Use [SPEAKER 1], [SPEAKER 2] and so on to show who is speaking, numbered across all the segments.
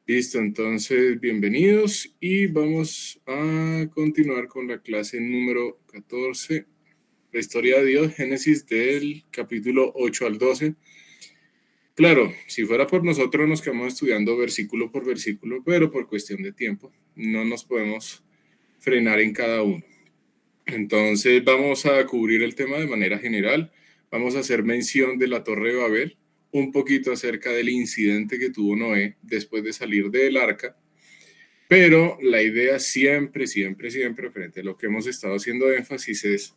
[SPEAKER 1] Listo, entonces bienvenidos y vamos a continuar con la clase número 14, la historia de Dios, Génesis del capítulo 8 al 12. Claro, si fuera por nosotros nos quedamos estudiando versículo por versículo, pero por cuestión de tiempo no nos podemos frenar en cada uno. Entonces vamos a cubrir el tema de manera general, vamos a hacer mención de la Torre de Babel, un poquito acerca del incidente que tuvo Noé después de salir del arca, pero la idea siempre, frente a lo que hemos estado haciendo énfasis es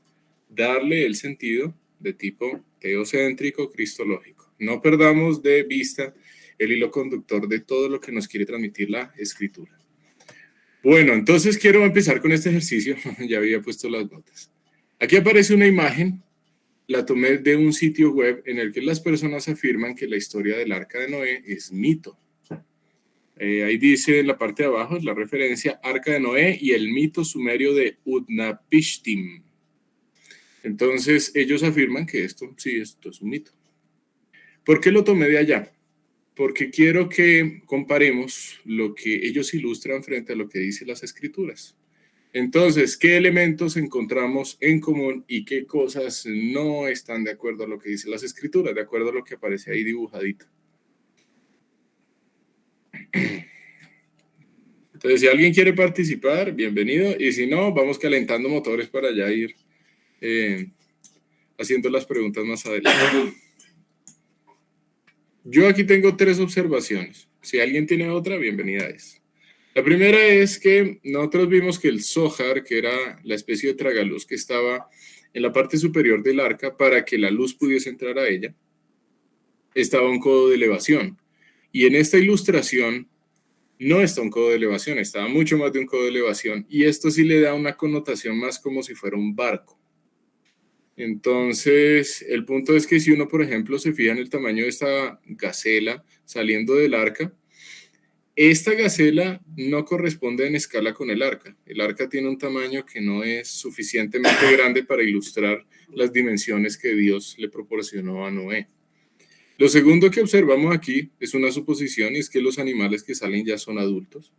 [SPEAKER 1] darle el sentido de tipo teocéntrico, cristológico. No perdamos de vista el hilo conductor de todo lo que nos quiere transmitir la escritura. Bueno, entonces quiero empezar con este ejercicio. Ya había puesto las notas. Aquí aparece una imagen, la tomé de un sitio web en el que las personas afirman que la historia del Arca de Noé es mito. Ahí dice en la parte de abajo, es la referencia Arca de Noé y el mito sumerio de Utnapishtim. Entonces ellos afirman que esto es un mito. ¿Por qué lo tomé de allá? Porque quiero que comparemos lo que ellos ilustran frente a lo que dicen las escrituras. Entonces, ¿qué elementos encontramos en común y qué cosas no están de acuerdo a lo que dicen las escrituras, de acuerdo a lo que aparece ahí dibujadito? Entonces, si alguien quiere participar, bienvenido, y si no, vamos calentando motores para ya ir haciendo las preguntas más adelante. Yo aquí tengo 3 observaciones. Si alguien tiene otra, bienvenida es. La primera es que nosotros vimos que el Zohar, que era la especie de tragaluz que estaba en la parte superior del arca para que la luz pudiese entrar a ella, estaba un codo de elevación. Y en esta ilustración no está un codo de elevación, estaba mucho más de un codo de elevación. Y esto sí le da una connotación más como si fuera un barco. Entonces, el punto es que si uno, por ejemplo, se fija en el tamaño de esta gacela saliendo del arca, esta gacela no corresponde en escala con el arca. El arca tiene un tamaño que no es suficientemente grande para ilustrar las dimensiones que Dios le proporcionó a Noé. Lo segundo que observamos aquí es una suposición y es que los animales que salen ya son adultos.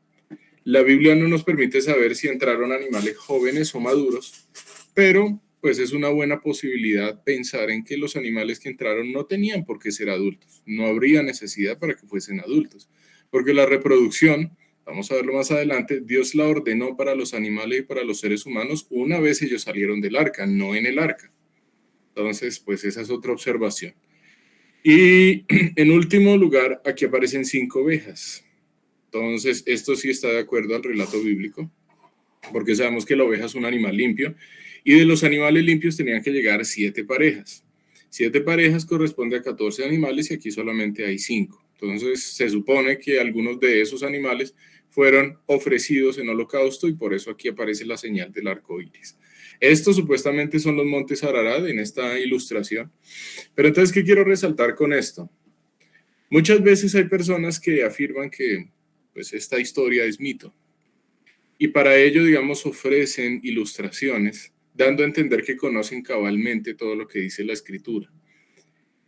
[SPEAKER 1] La Biblia no nos permite saber si entraron animales jóvenes o maduros, pero pues es una buena posibilidad pensar en que los animales que entraron no tenían por qué ser adultos. No habría necesidad para que fuesen adultos, porque la reproducción, vamos a verlo más adelante, Dios la ordenó para los animales y para los seres humanos una vez ellos salieron del arca, no en el arca. Entonces, pues esa es otra observación. Y en último lugar, aquí aparecen 5 ovejas. Entonces, esto sí está de acuerdo al relato bíblico, porque sabemos que la oveja es un animal limpio, y de los animales limpios tenían que llegar 7 parejas. 7 parejas corresponde a 14 animales y aquí solamente hay 5. Entonces, se supone que algunos de esos animales fueron ofrecidos en holocausto y por eso aquí aparece la señal del arco iris. Estos supuestamente son los montes Ararat en esta ilustración. Pero entonces, ¿qué quiero resaltar con esto? Muchas veces hay personas que afirman que pues, esta historia es mito. Y para ello, digamos, ofrecen ilustraciones, dando a entender que conocen cabalmente todo lo que dice la escritura.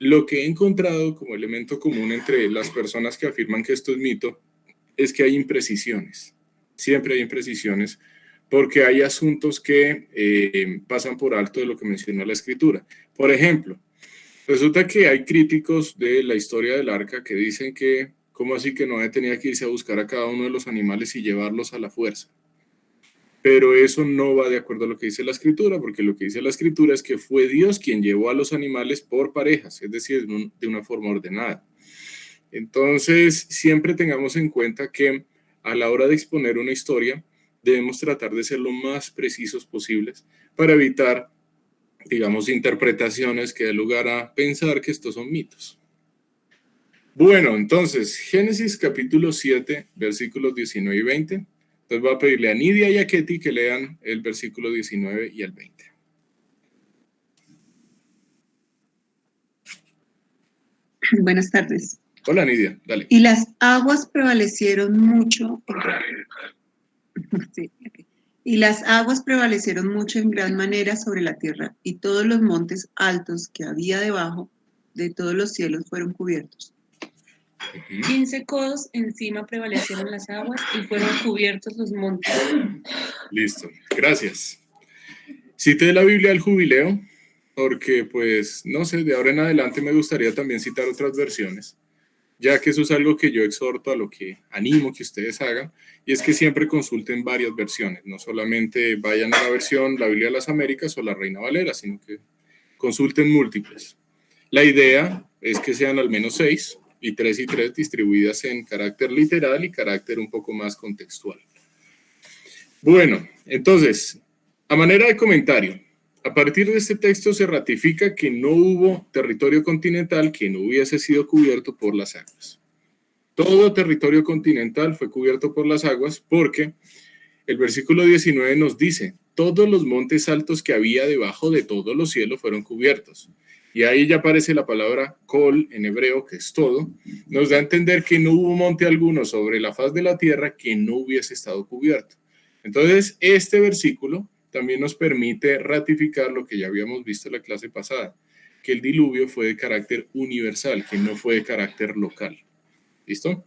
[SPEAKER 1] Lo que he encontrado como elemento común entre las personas que afirman que esto es mito es que hay imprecisiones. Siempre hay imprecisiones porque hay asuntos que pasan por alto de lo que menciona la escritura. Por ejemplo, resulta que hay críticos de la historia del arca que dicen que, ¿cómo así que Noé tenía que irse a buscar a cada uno de los animales y llevarlos a la fuerza? Pero eso no va de acuerdo a lo que dice la escritura, porque lo que dice la escritura es que fue Dios quien llevó a los animales por parejas, es decir, de una forma ordenada. Entonces, siempre tengamos en cuenta que a la hora de exponer una historia, debemos tratar de ser lo más precisos posibles para evitar, digamos, interpretaciones que den lugar a pensar que estos son mitos. Bueno, entonces, Génesis capítulo 7, versículos 19 y 20. Entonces voy a pedirle a Nidia y a Ketty que lean el versículo 19 y el 20.
[SPEAKER 2] Buenas tardes.
[SPEAKER 1] Hola Nidia, dale.
[SPEAKER 2] Y las aguas prevalecieron mucho. Sí, okay. Y las aguas prevalecieron mucho en gran manera sobre la tierra, y todos los montes altos que había debajo de todos los cielos fueron cubiertos.
[SPEAKER 1] Ujú.
[SPEAKER 3] 15 codos encima prevalecieron las aguas y fueron cubiertos los montes.
[SPEAKER 1] Listo, gracias. Cité la Biblia del Jubileo porque, pues, no sé, de ahora en adelante me gustaría también citar otras versiones, ya que eso es algo que yo exhorto a lo que animo que ustedes hagan, y es que siempre consulten varias versiones, no solamente vayan a la versión La Biblia de las Américas o la Reina Valera, sino que consulten múltiples. La idea es que sean al menos 6 y tres distribuidas en carácter literal y carácter un poco más contextual. Bueno, entonces, a manera de comentario, a partir de este texto se ratifica que no hubo territorio continental que no hubiese sido cubierto por las aguas. Todo territorio continental fue cubierto por las aguas porque el versículo 19 nos dice, todos los montes altos que había debajo de todos los cielos fueron cubiertos. Y ahí ya aparece la palabra kol en hebreo, que es todo. Nos da a entender que no hubo monte alguno sobre la faz de la tierra que no hubiese estado cubierto. Entonces, este versículo también nos permite ratificar lo que ya habíamos visto en la clase pasada, que el diluvio fue de carácter universal, que no fue de carácter local. ¿Listo?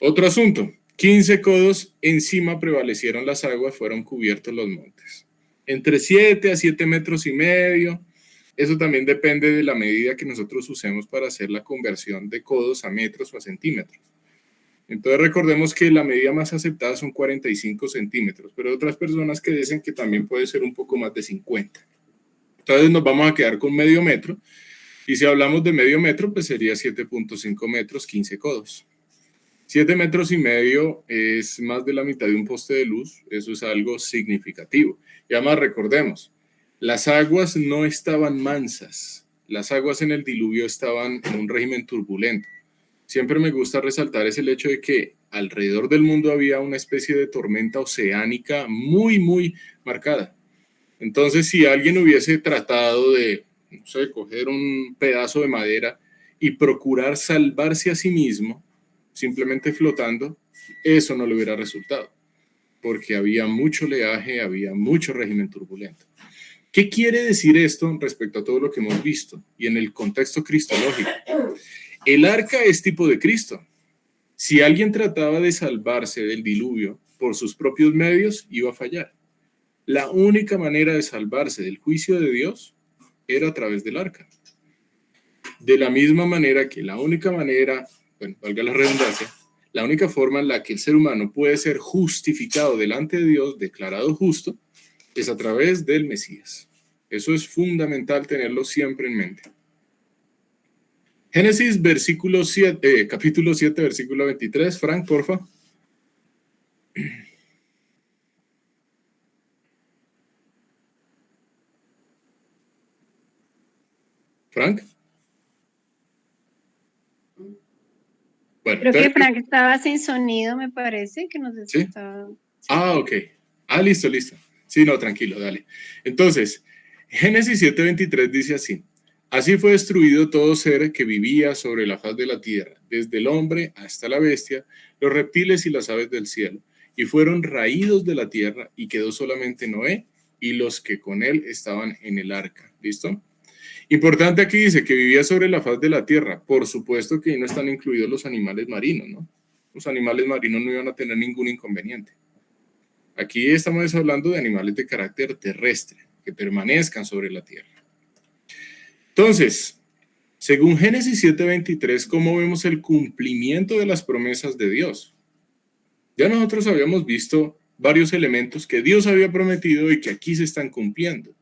[SPEAKER 1] Otro asunto, 15 codos encima prevalecieron las aguas, fueron cubiertos los montes. Entre 7 a 7 metros y medio, eso también depende de la medida que nosotros usemos para hacer la conversión de codos a metros o a centímetros. Entonces recordemos que la medida más aceptada son 45 centímetros, pero hay otras personas que dicen que también puede ser un poco más de 50. Entonces nos vamos a quedar con medio metro, y si hablamos de medio metro, pues sería 7.5 metros, 15 codos. 7 metros y medio es más de la mitad de un poste de luz, eso es algo significativo. Y además recordemos, las aguas no estaban mansas, las aguas en el diluvio estaban en un régimen turbulento. Siempre me gusta resaltar es el hecho de que alrededor del mundo había una especie de tormenta oceánica muy, muy marcada. Entonces, si alguien hubiese tratado de, no sé, coger un pedazo de madera y procurar salvarse a sí mismo, simplemente flotando, eso no le hubiera resultado, porque había mucho oleaje, había mucho régimen turbulento. ¿Qué quiere decir esto respecto a todo lo que hemos visto y en el contexto cristológico? El arca es tipo de Cristo. Si alguien trataba de salvarse del diluvio por sus propios medios, iba a fallar. La única manera de salvarse del juicio de Dios era a través del arca. De la misma manera que la única manera, bueno, valga la redundancia, la única forma en la que el ser humano puede ser justificado delante de Dios, declarado justo, es a través del Mesías. Eso es fundamental tenerlo siempre en mente. Génesis capítulo 7, versículo 23. Frank, porfa. Frank.
[SPEAKER 4] Bueno, creo que Frank estaba sin sonido, me parece, que nos
[SPEAKER 1] ¿sí?
[SPEAKER 4] estaba...
[SPEAKER 1] Ok. Listo. Sí, no, tranquilo, dale. Entonces, Génesis 7:23 dice así. Así fue destruido todo ser que vivía sobre la faz de la tierra, desde el hombre hasta la bestia, los reptiles y las aves del cielo, y fueron raídos de la tierra, y quedó solamente Noé y los que con él estaban en el arca. ¿Listo? Importante aquí dice que vivía sobre la faz de la tierra. Por supuesto que ahí no están incluidos los animales marinos, ¿no? Los animales marinos no iban a tener ningún inconveniente. Aquí estamos hablando de animales de carácter terrestre, que permanezcan sobre la tierra. Entonces, según Génesis 7:23, ¿cómo vemos el cumplimiento de las promesas de Dios? Ya nosotros habíamos visto varios elementos que Dios había prometido y que aquí se están cumpliendo.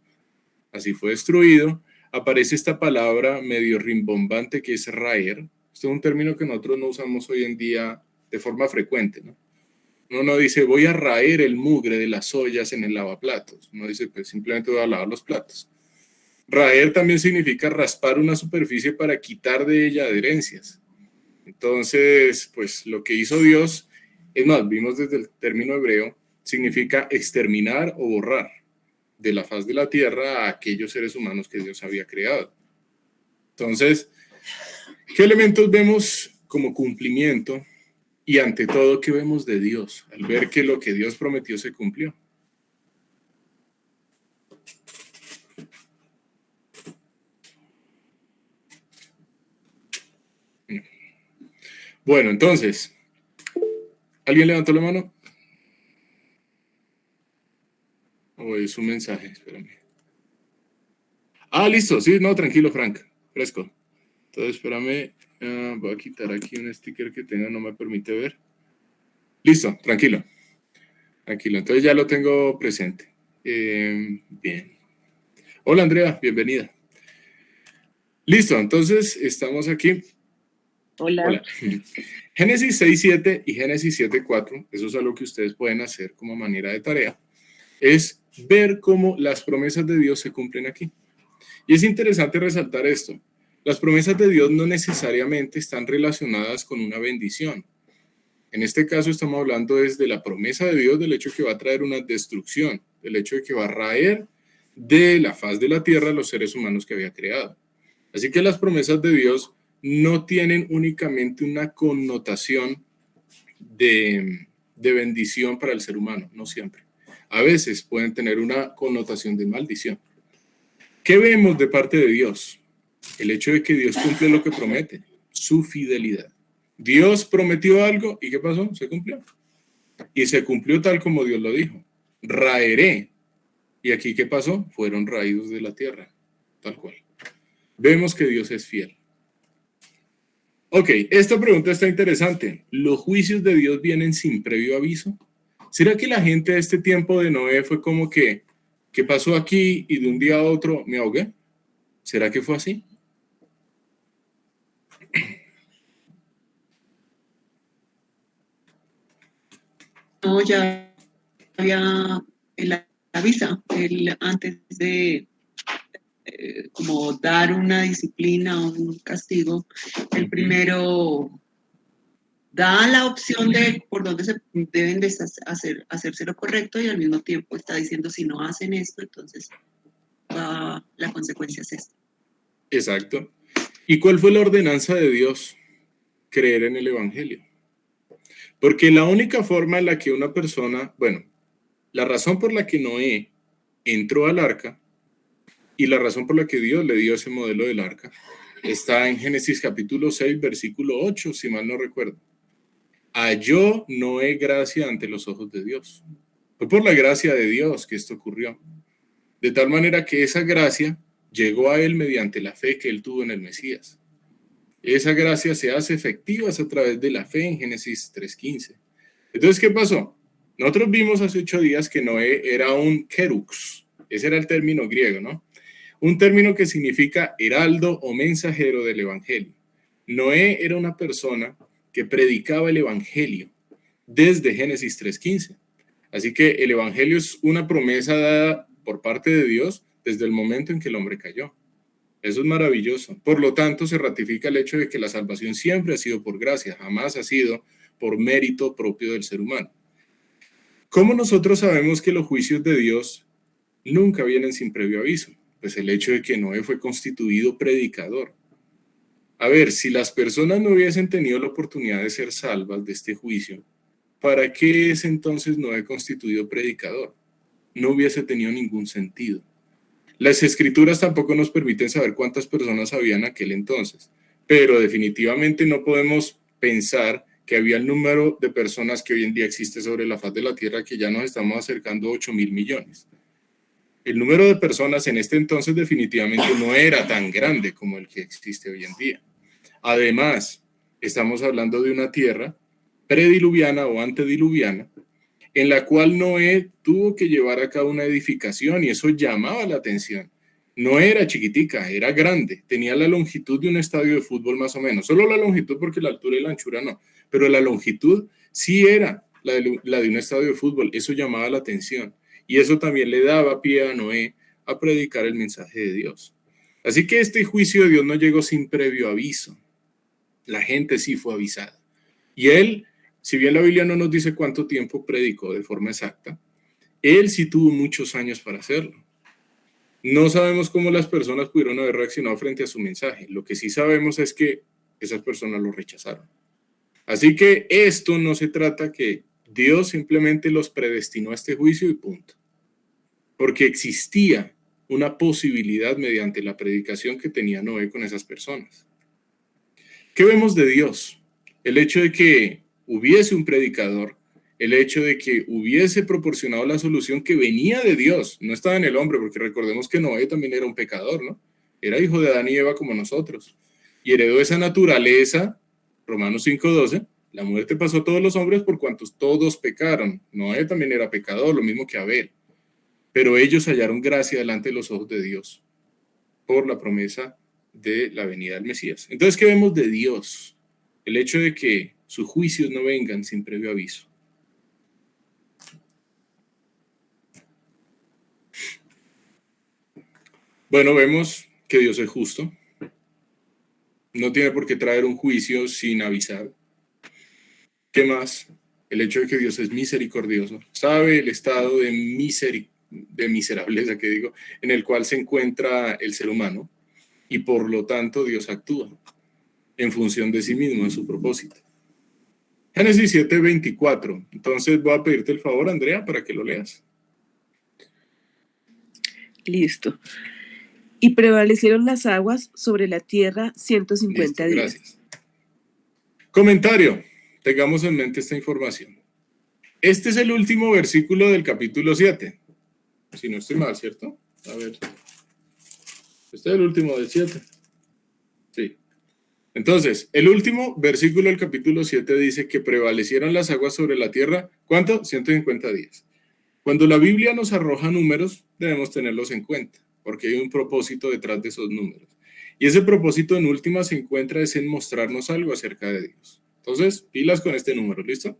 [SPEAKER 1] Así fue destruido. Aparece esta palabra medio rimbombante que es raer. Este es un término que nosotros no usamos hoy en día de forma frecuente, ¿no? Uno no dice, voy a raer el mugre de las ollas en el lavaplatos. Uno dice, pues simplemente voy a lavar los platos. Raer también significa raspar una superficie para quitar de ella adherencias. Entonces, pues lo que hizo Dios, es más, vimos desde el término hebreo, significa exterminar o borrar de la faz de la tierra a aquellos seres humanos que Dios había creado. Entonces, ¿qué elementos vemos como cumplimiento? Y ante todo, ¿qué vemos de Dios? Al ver que lo que Dios prometió se cumplió. Bueno, entonces, ¿alguien levantó la mano? ¿O es un mensaje? Espérame. Ah, listo. Sí, no, tranquilo, Frank. Fresco. Entonces, espérame. Voy a quitar aquí un sticker que tenga, no me permite ver. Listo, tranquilo. Tranquilo. Entonces ya lo tengo presente. Bien. Hola, Andrea. Bienvenida. Listo, entonces estamos aquí.
[SPEAKER 5] Hola.
[SPEAKER 1] Hola. Génesis 6:7 y Génesis 7:4, eso es algo que ustedes pueden hacer como manera de tarea, es ver cómo las promesas de Dios se cumplen aquí. Y es interesante resaltar esto. Las promesas de Dios no necesariamente están relacionadas con una bendición. En este caso estamos hablando desde la promesa de Dios, del hecho de que va a traer una destrucción, del hecho de que va a raer de la faz de la tierra a los seres humanos que había creado. Así que las promesas de Dios no tienen únicamente una connotación de bendición para el ser humano, no siempre. A veces pueden tener una connotación de maldición. ¿Qué vemos de parte de Dios? El hecho de que Dios cumple lo que promete, su fidelidad. Dios prometió algo y ¿qué pasó? Se cumplió. Y se cumplió tal como Dios lo dijo. Raeré. ¿Y aquí qué pasó? Fueron raídos de la tierra, tal cual. Vemos que Dios es fiel. Ok, esta pregunta está interesante. ¿Los juicios de Dios vienen sin previo aviso? ¿Será que la gente de este tiempo de Noé fue como que, ¿qué pasó aquí y de un día a otro me ahogué? ¿Será que fue así?
[SPEAKER 2] No, ya había el avisa, él antes de como dar una disciplina o un castigo, el primero da la opción de por dónde se deben de hacerse lo correcto y al mismo tiempo está diciendo si no hacen esto, entonces la consecuencia es esta.
[SPEAKER 1] Exacto. ¿Y cuál fue la ordenanza de Dios? Creer en el Evangelio. Porque la única forma en la que una persona, bueno, la razón por la que Noé entró al arca y la razón por la que Dios le dio ese modelo del arca está en Génesis capítulo 6, versículo 8, si mal no recuerdo. Halló Noé gracia ante los ojos de Dios. Fue por la gracia de Dios que esto ocurrió. De tal manera que esa gracia llegó a él mediante la fe que él tuvo en el Mesías. Esa gracia se hace efectiva a través de la fe en Génesis 3:15. Entonces, ¿qué pasó? Nosotros vimos hace 8 días que Noé era un kerux. Ese era el término griego, ¿no? Un término que significa heraldo o mensajero del evangelio. Noé era una persona que predicaba el evangelio desde Génesis 3:15. Así que el evangelio es una promesa dada por parte de Dios desde el momento en que el hombre cayó. Eso es maravilloso. Por lo tanto, se ratifica el hecho de que la salvación siempre ha sido por gracia, jamás ha sido por mérito propio del ser humano. ¿Cómo nosotros sabemos que los juicios de Dios nunca vienen sin previo aviso? Pues el hecho de que Noé fue constituido predicador. A ver, si las personas no hubiesen tenido la oportunidad de ser salvas de este juicio, ¿para qué es entonces Noé constituido predicador? No hubiese tenido ningún sentido. Las escrituras tampoco nos permiten saber cuántas personas había en aquel entonces, pero definitivamente no podemos pensar que había el número de personas que hoy en día existe sobre la faz de la tierra, que ya nos estamos acercando a 8.000 millones. El número de personas en este entonces definitivamente no era tan grande como el que existe hoy en día. Además, estamos hablando de una tierra prediluviana o antediluviana, en la cual Noé tuvo que llevar a cabo una edificación y eso llamaba la atención. No era chiquitica, era grande, tenía la longitud de un estadio de fútbol más o menos, solo la longitud porque la altura y la anchura no, pero la longitud sí era la de un estadio de fútbol, eso llamaba la atención y eso también le daba pie a Noé a predicar el mensaje de Dios. Así que este juicio de Dios no llegó sin previo aviso, la gente sí fue avisada y él, si bien la Biblia no nos dice cuánto tiempo predicó de forma exacta, él sí tuvo muchos años para hacerlo. No sabemos cómo las personas pudieron haber reaccionado frente a su mensaje. Lo que sí sabemos es que esas personas lo rechazaron. Así que esto no se trata que Dios simplemente los predestinó a este juicio y punto. Porque existía una posibilidad mediante la predicación que tenía Noé con esas personas. ¿Qué vemos de Dios? el hecho de que hubiese un predicador, el hecho de que hubiese proporcionado la solución que venía de Dios, no estaba en el hombre, porque recordemos que Noé también era un pecador, ¿no? Era hijo de Adán y Eva como nosotros, y heredó esa naturaleza, Romanos 5:12, la muerte pasó a todos los hombres por cuantos todos pecaron. Noé también era pecador, lo mismo que Abel, pero ellos hallaron gracia delante de los ojos de Dios por la promesa de la venida del Mesías. Entonces, ¿qué vemos de Dios? El hecho de que sus juicios no vengan sin previo aviso. Bueno, vemos que Dios es justo. No tiene por qué traer un juicio sin avisar. ¿Qué más? El hecho de que Dios es misericordioso. Sabe el estado de miserableza que digo, en el cual se encuentra el ser humano. Y por lo tanto Dios actúa en función de sí mismo, en su propósito. Génesis 7:24. Entonces voy a pedirte el favor, Andrea, para que lo leas.
[SPEAKER 5] Listo. Y prevalecieron las aguas sobre la tierra 150 días.
[SPEAKER 1] Gracias. Comentario. Tengamos en mente esta información. Este es el último versículo del capítulo 7. Si no estoy mal, ¿cierto? A ver. Este es el último del 7. Sí. Entonces, el último versículo del capítulo 7 dice que prevalecieron las aguas sobre la tierra. ¿Cuánto? 150 días. Cuando la Biblia nos arroja números, debemos tenerlos en cuenta, porque hay un propósito detrás de esos números. Y ese propósito en última se encuentra es en mostrarnos algo acerca de Dios. Entonces, pilas con este número, ¿listo?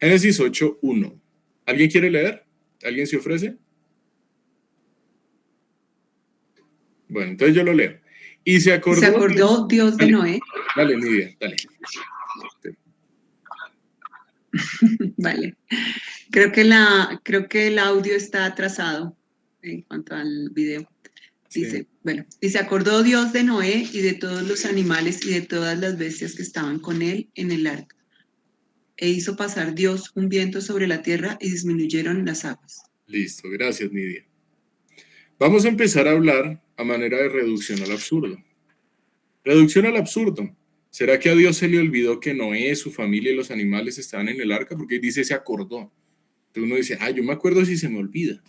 [SPEAKER 1] Génesis 8:1. ¿Alguien quiere leer? ¿Alguien se ofrece? Bueno, entonces yo lo leo. Y se acordó
[SPEAKER 2] Dios de Noé.
[SPEAKER 1] Dale, Nidia, dale.
[SPEAKER 2] Vale. Creo que el audio está atrasado en cuanto al video. Dice,
[SPEAKER 1] Sí.
[SPEAKER 2] bueno, y se acordó Dios de Noé y de todos los animales y de todas las bestias que estaban con él en el arca. E hizo pasar Dios un viento sobre la tierra y disminuyeron las aguas.
[SPEAKER 1] Listo, gracias, Nidia. Vamos a empezar a hablar a manera de reducción al absurdo. Reducción al absurdo. ¿Será que a Dios se le olvidó que Noé, su familia y los animales estaban en el arca? Porque dice se acordó. Entonces uno dice, yo me acuerdo si se me olvida.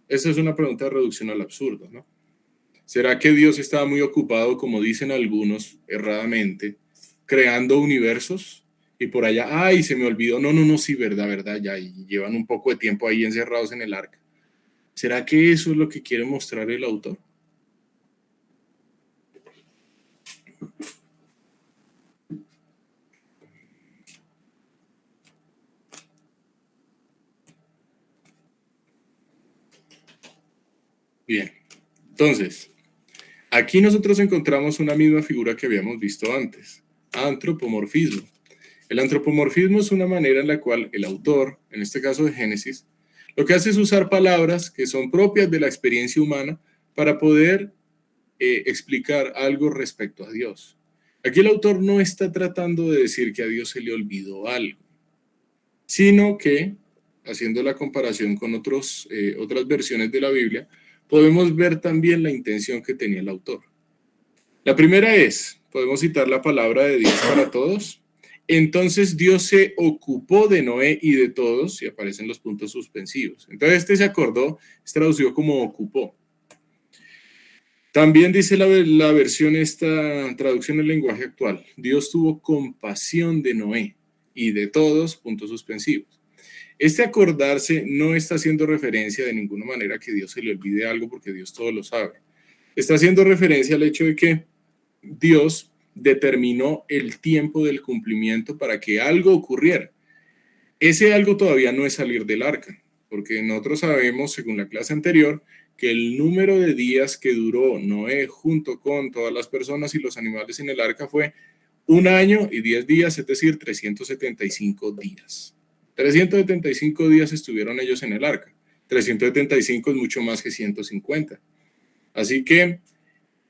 [SPEAKER 1] Esa es una pregunta de reducción al absurdo, ¿no? ¿Será que Dios estaba muy ocupado, como dicen algunos erradamente, creando universos? Y por allá, se me olvidó. No, sí, verdad, ya. Y llevan un poco de tiempo ahí encerrados en el arca. ¿Será que eso es lo que quiere mostrar el autor? Bien, entonces, aquí nosotros encontramos una misma figura que habíamos visto antes, antropomorfismo. El antropomorfismo es una manera en la cual el autor, en este caso de Génesis, lo que hace es usar palabras que son propias de la experiencia humana para poder explicar algo respecto a Dios. Aquí el autor no está tratando de decir que a Dios se le olvidó algo, sino que, haciendo la comparación con otras versiones de la Biblia, podemos ver también la intención que tenía el autor. La primera es, podemos citar la palabra de Dios para todos. Entonces Dios se ocupó de Noé y de todos, y aparecen los puntos suspensivos. Entonces se acordó, es traducido como ocupó. También dice la versión, esta traducción en lenguaje actual, Dios tuvo compasión de Noé y de todos, puntos suspensivos. Este acordarse no está haciendo referencia de ninguna manera a que Dios se le olvide algo porque Dios todo lo sabe. Está haciendo referencia al hecho de que Dios determinó el tiempo del cumplimiento para que algo ocurriera. Ese algo todavía no es salir del arca, porque nosotros sabemos, según la clase anterior, que el número de días que duró Noé junto con todas las personas y los animales en el arca fue 1 año y 10 días, es decir, 375 días. 375 días estuvieron ellos en el arca. 375 es mucho más que 150. Así que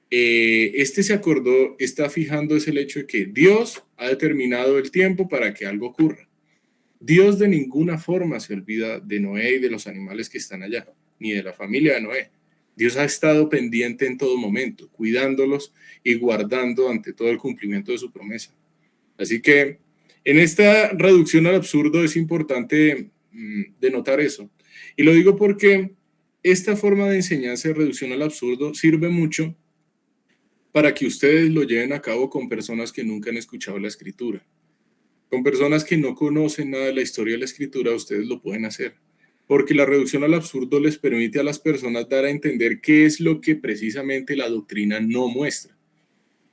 [SPEAKER 1] este se acordó, está fijando es el hecho de que Dios ha determinado el tiempo para que algo ocurra. Dios de ninguna forma se olvida de Noé y de los animales que están allá, ni de la familia de Noé. Dios ha estado pendiente en todo momento, cuidándolos y guardando ante todo el cumplimiento de su promesa. Así que en esta reducción al absurdo es importante denotar eso. Y lo digo porque esta forma de enseñanza de reducción al absurdo sirve mucho para que ustedes lo lleven a cabo con personas que nunca han escuchado la escritura. Con personas que no conocen nada de la historia de la escritura, ustedes lo pueden hacer. Porque la reducción al absurdo les permite a las personas dar a entender qué es lo que precisamente la doctrina no muestra.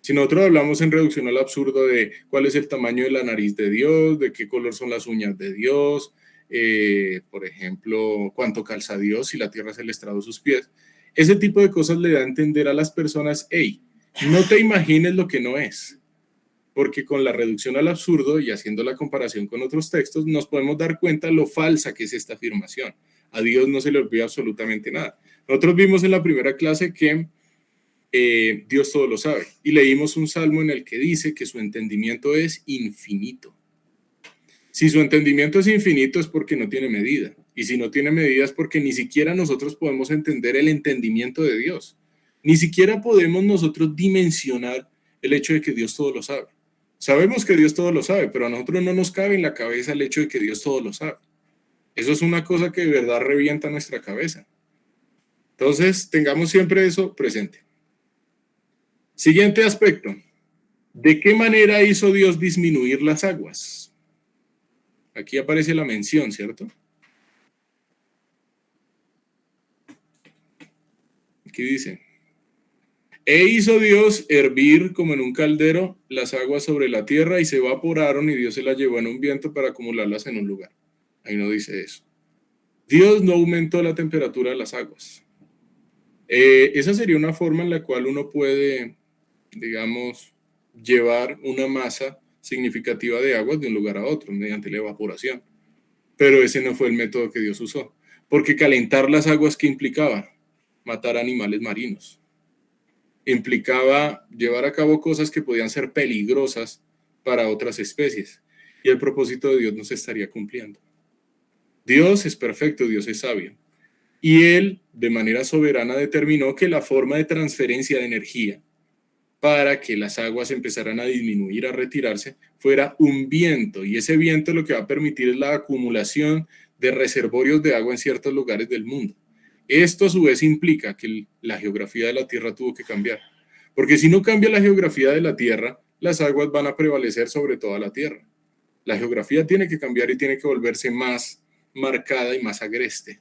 [SPEAKER 1] Si nosotros hablamos en reducción al absurdo de cuál es el tamaño de la nariz de Dios, de qué color son las uñas de Dios, por ejemplo, cuánto calza Dios, si la tierra es el estrado de sus pies, ese tipo de cosas le da a entender a las personas, hey, no te imagines lo que no es. Porque con la reducción al absurdo y haciendo la comparación con otros textos, nos podemos dar cuenta lo falsa que es esta afirmación. A Dios no se le olvida absolutamente nada. Nosotros vimos en la primera clase que Dios todo lo sabe. Y leímos un salmo en el que dice que su entendimiento es infinito. Si su entendimiento es infinito es porque no tiene medida. Y si no tiene medida es porque ni siquiera nosotros podemos entender el entendimiento de Dios. Ni siquiera podemos nosotros dimensionar el hecho de que Dios todo lo sabe. Sabemos que Dios todo lo sabe, pero a nosotros no nos cabe en la cabeza el hecho de que Dios todo lo sabe. Eso es una cosa que de verdad revienta nuestra cabeza. Entonces, tengamos siempre eso presente. Siguiente aspecto. ¿De qué manera hizo Dios disminuir las aguas? Aquí aparece la mención, ¿cierto? Aquí dice: E hizo Dios hervir como en un caldero las aguas sobre la tierra y se evaporaron y Dios se las llevó en un viento para acumularlas en un lugar. Ahí no dice eso. Dios no aumentó la temperatura de las aguas. Esa sería una forma en la cual uno puede, digamos, llevar una masa significativa de aguas de un lugar a otro mediante la evaporación. Pero ese no fue el método que Dios usó. Porque calentar las aguas, ¿qué implicaba? Matar animales marinos. Implicaba llevar a cabo cosas que podían ser peligrosas para otras especies. Y el propósito de Dios no se estaría cumpliendo. Dios es perfecto, Dios es sabio. Y Él, de manera soberana, determinó que la forma de transferencia de energía para que las aguas empezaran a disminuir, a retirarse, fuera un viento. Y ese viento lo que va a permitir es la acumulación de reservorios de agua en ciertos lugares del mundo. Esto a su vez implica que la geografía de la Tierra tuvo que cambiar. Porque si no cambia la geografía de la Tierra, las aguas van a prevalecer sobre toda la Tierra. La geografía tiene que cambiar y tiene que volverse más marcada y más agreste.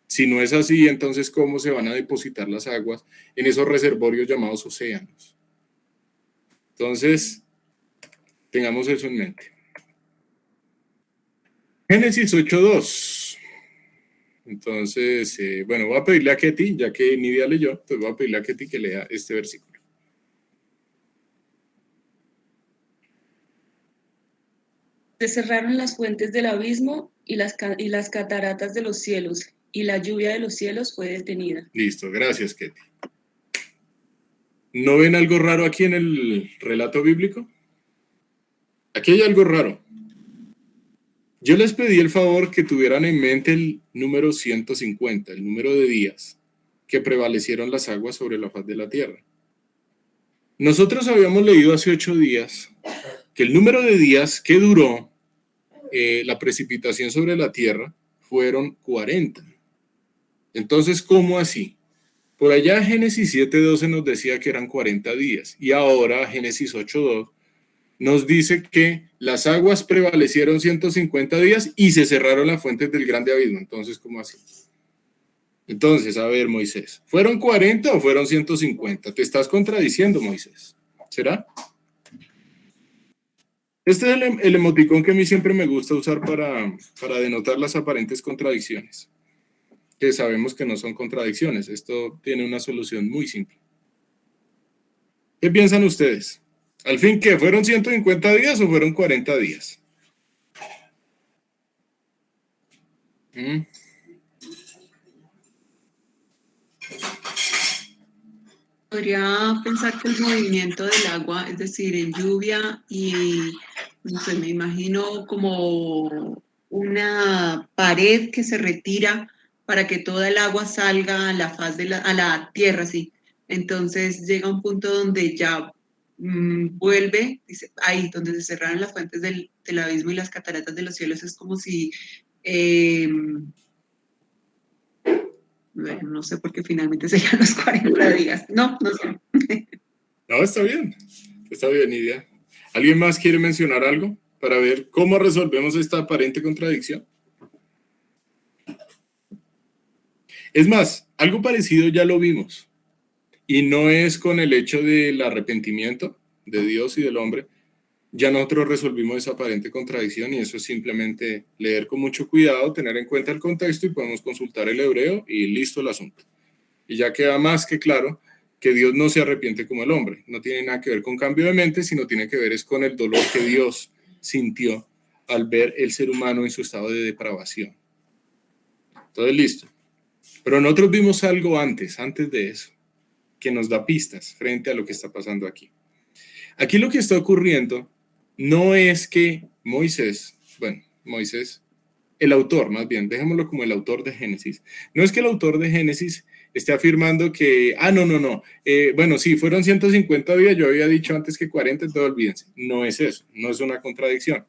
[SPEAKER 1] Si no es así, entonces ¿cómo se van a depositar las aguas en esos reservorios llamados océanos? Entonces, tengamos eso en mente. Génesis 8:2. Entonces, bueno, voy a pedirle a Ketty, ya que Nidia leyó, entonces voy a pedirle a Ketty que lea este versículo.
[SPEAKER 3] Se cerraron las fuentes del abismo y las cataratas de los cielos, y la lluvia de los cielos fue detenida.
[SPEAKER 1] Listo, gracias, Ketty. ¿No ven algo raro aquí en el relato bíblico? Aquí hay algo raro. Yo les pedí el favor que tuvieran en mente el número 150, el número de días que prevalecieron las aguas sobre la faz de la tierra. Nosotros habíamos leído hace 8 días que el número de días que duró la precipitación sobre la tierra fueron 40. Entonces, ¿cómo así? Por allá Génesis 7:12 nos decía que eran 40 días y ahora Génesis 8:2 nos dice que las aguas prevalecieron 150 días y se cerraron las fuentes del grande abismo. Entonces, ¿cómo así? Entonces, a ver, Moisés, ¿fueron 40 o fueron 150? Te estás contradiciendo, Moisés. ¿Será? Este es el emoticón que a mí siempre me gusta usar para denotar las aparentes contradicciones, que sabemos que no son contradicciones. Esto tiene una solución muy simple. ¿Qué piensan ustedes? ¿Al fin qué? ¿Fueron 150 días o fueron 40 días?
[SPEAKER 2] Podría pensar que el movimiento del agua, es decir, en lluvia y, no sé, me imagino como una pared que se retira para que toda el agua salga a la faz a la tierra, sí. Entonces llega un punto donde ya vuelve, dice, ahí donde se cerraron las fuentes del abismo y las cataratas de los cielos, es como si, bueno, no sé por qué finalmente serían los 40 días. No sé.
[SPEAKER 1] No, está bien, Nidia. ¿Alguien más quiere mencionar algo para ver cómo resolvemos esta aparente contradicción? Es más, algo parecido ya lo vimos, y no es con el hecho del arrepentimiento de Dios y del hombre. Ya nosotros resolvimos esa aparente contradicción y eso es simplemente leer con mucho cuidado, tener en cuenta el contexto y podemos consultar el hebreo y listo el asunto. Y ya queda más que claro que Dios no se arrepiente como el hombre. No tiene nada que ver con cambio de mente, sino tiene que ver es con el dolor que Dios sintió al ver el ser humano en su estado de depravación. Entonces, listo. Pero nosotros vimos algo antes de eso, que nos da pistas frente a lo que está pasando aquí. Aquí lo que está ocurriendo no es que Moisés, el autor, más bien, dejémoslo como el autor de Génesis, no es que el autor de Génesis esté afirmando que, bueno, sí, fueron 150 días, yo había dicho antes que 40, entonces olvídense. No es eso, no es una contradicción.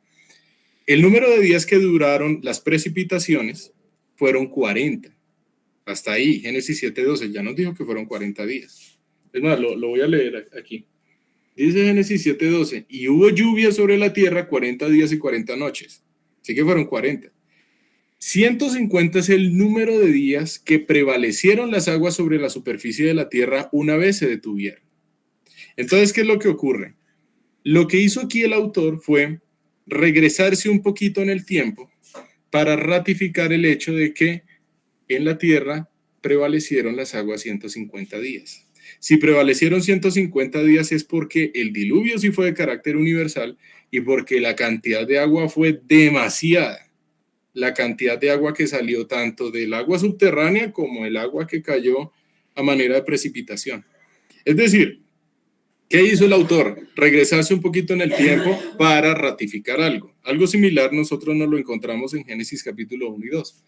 [SPEAKER 1] El número de días que duraron las precipitaciones fueron 40. Hasta ahí, Génesis 7:12, ya nos dijo que fueron 40 días. Es más, lo voy a leer aquí. Dice Génesis 7:12, y hubo lluvia sobre la tierra 40 días y 40 noches. Así que fueron 40. 150 es el número de días que prevalecieron las aguas sobre la superficie de la tierra una vez se detuvieron. Entonces, ¿qué es lo que ocurre? Lo que hizo aquí el autor fue regresarse un poquito en el tiempo para ratificar el hecho de que en la tierra prevalecieron las aguas 150 días. Si prevalecieron 150 días es porque el diluvio sí fue de carácter universal y porque la cantidad de agua fue demasiada. La cantidad de agua que salió tanto del agua subterránea como el agua que cayó a manera de precipitación. Es decir, ¿qué hizo el autor? Regresarse un poquito en el tiempo para ratificar algo. Algo similar nosotros nos lo encontramos en Génesis capítulo 1 y 2.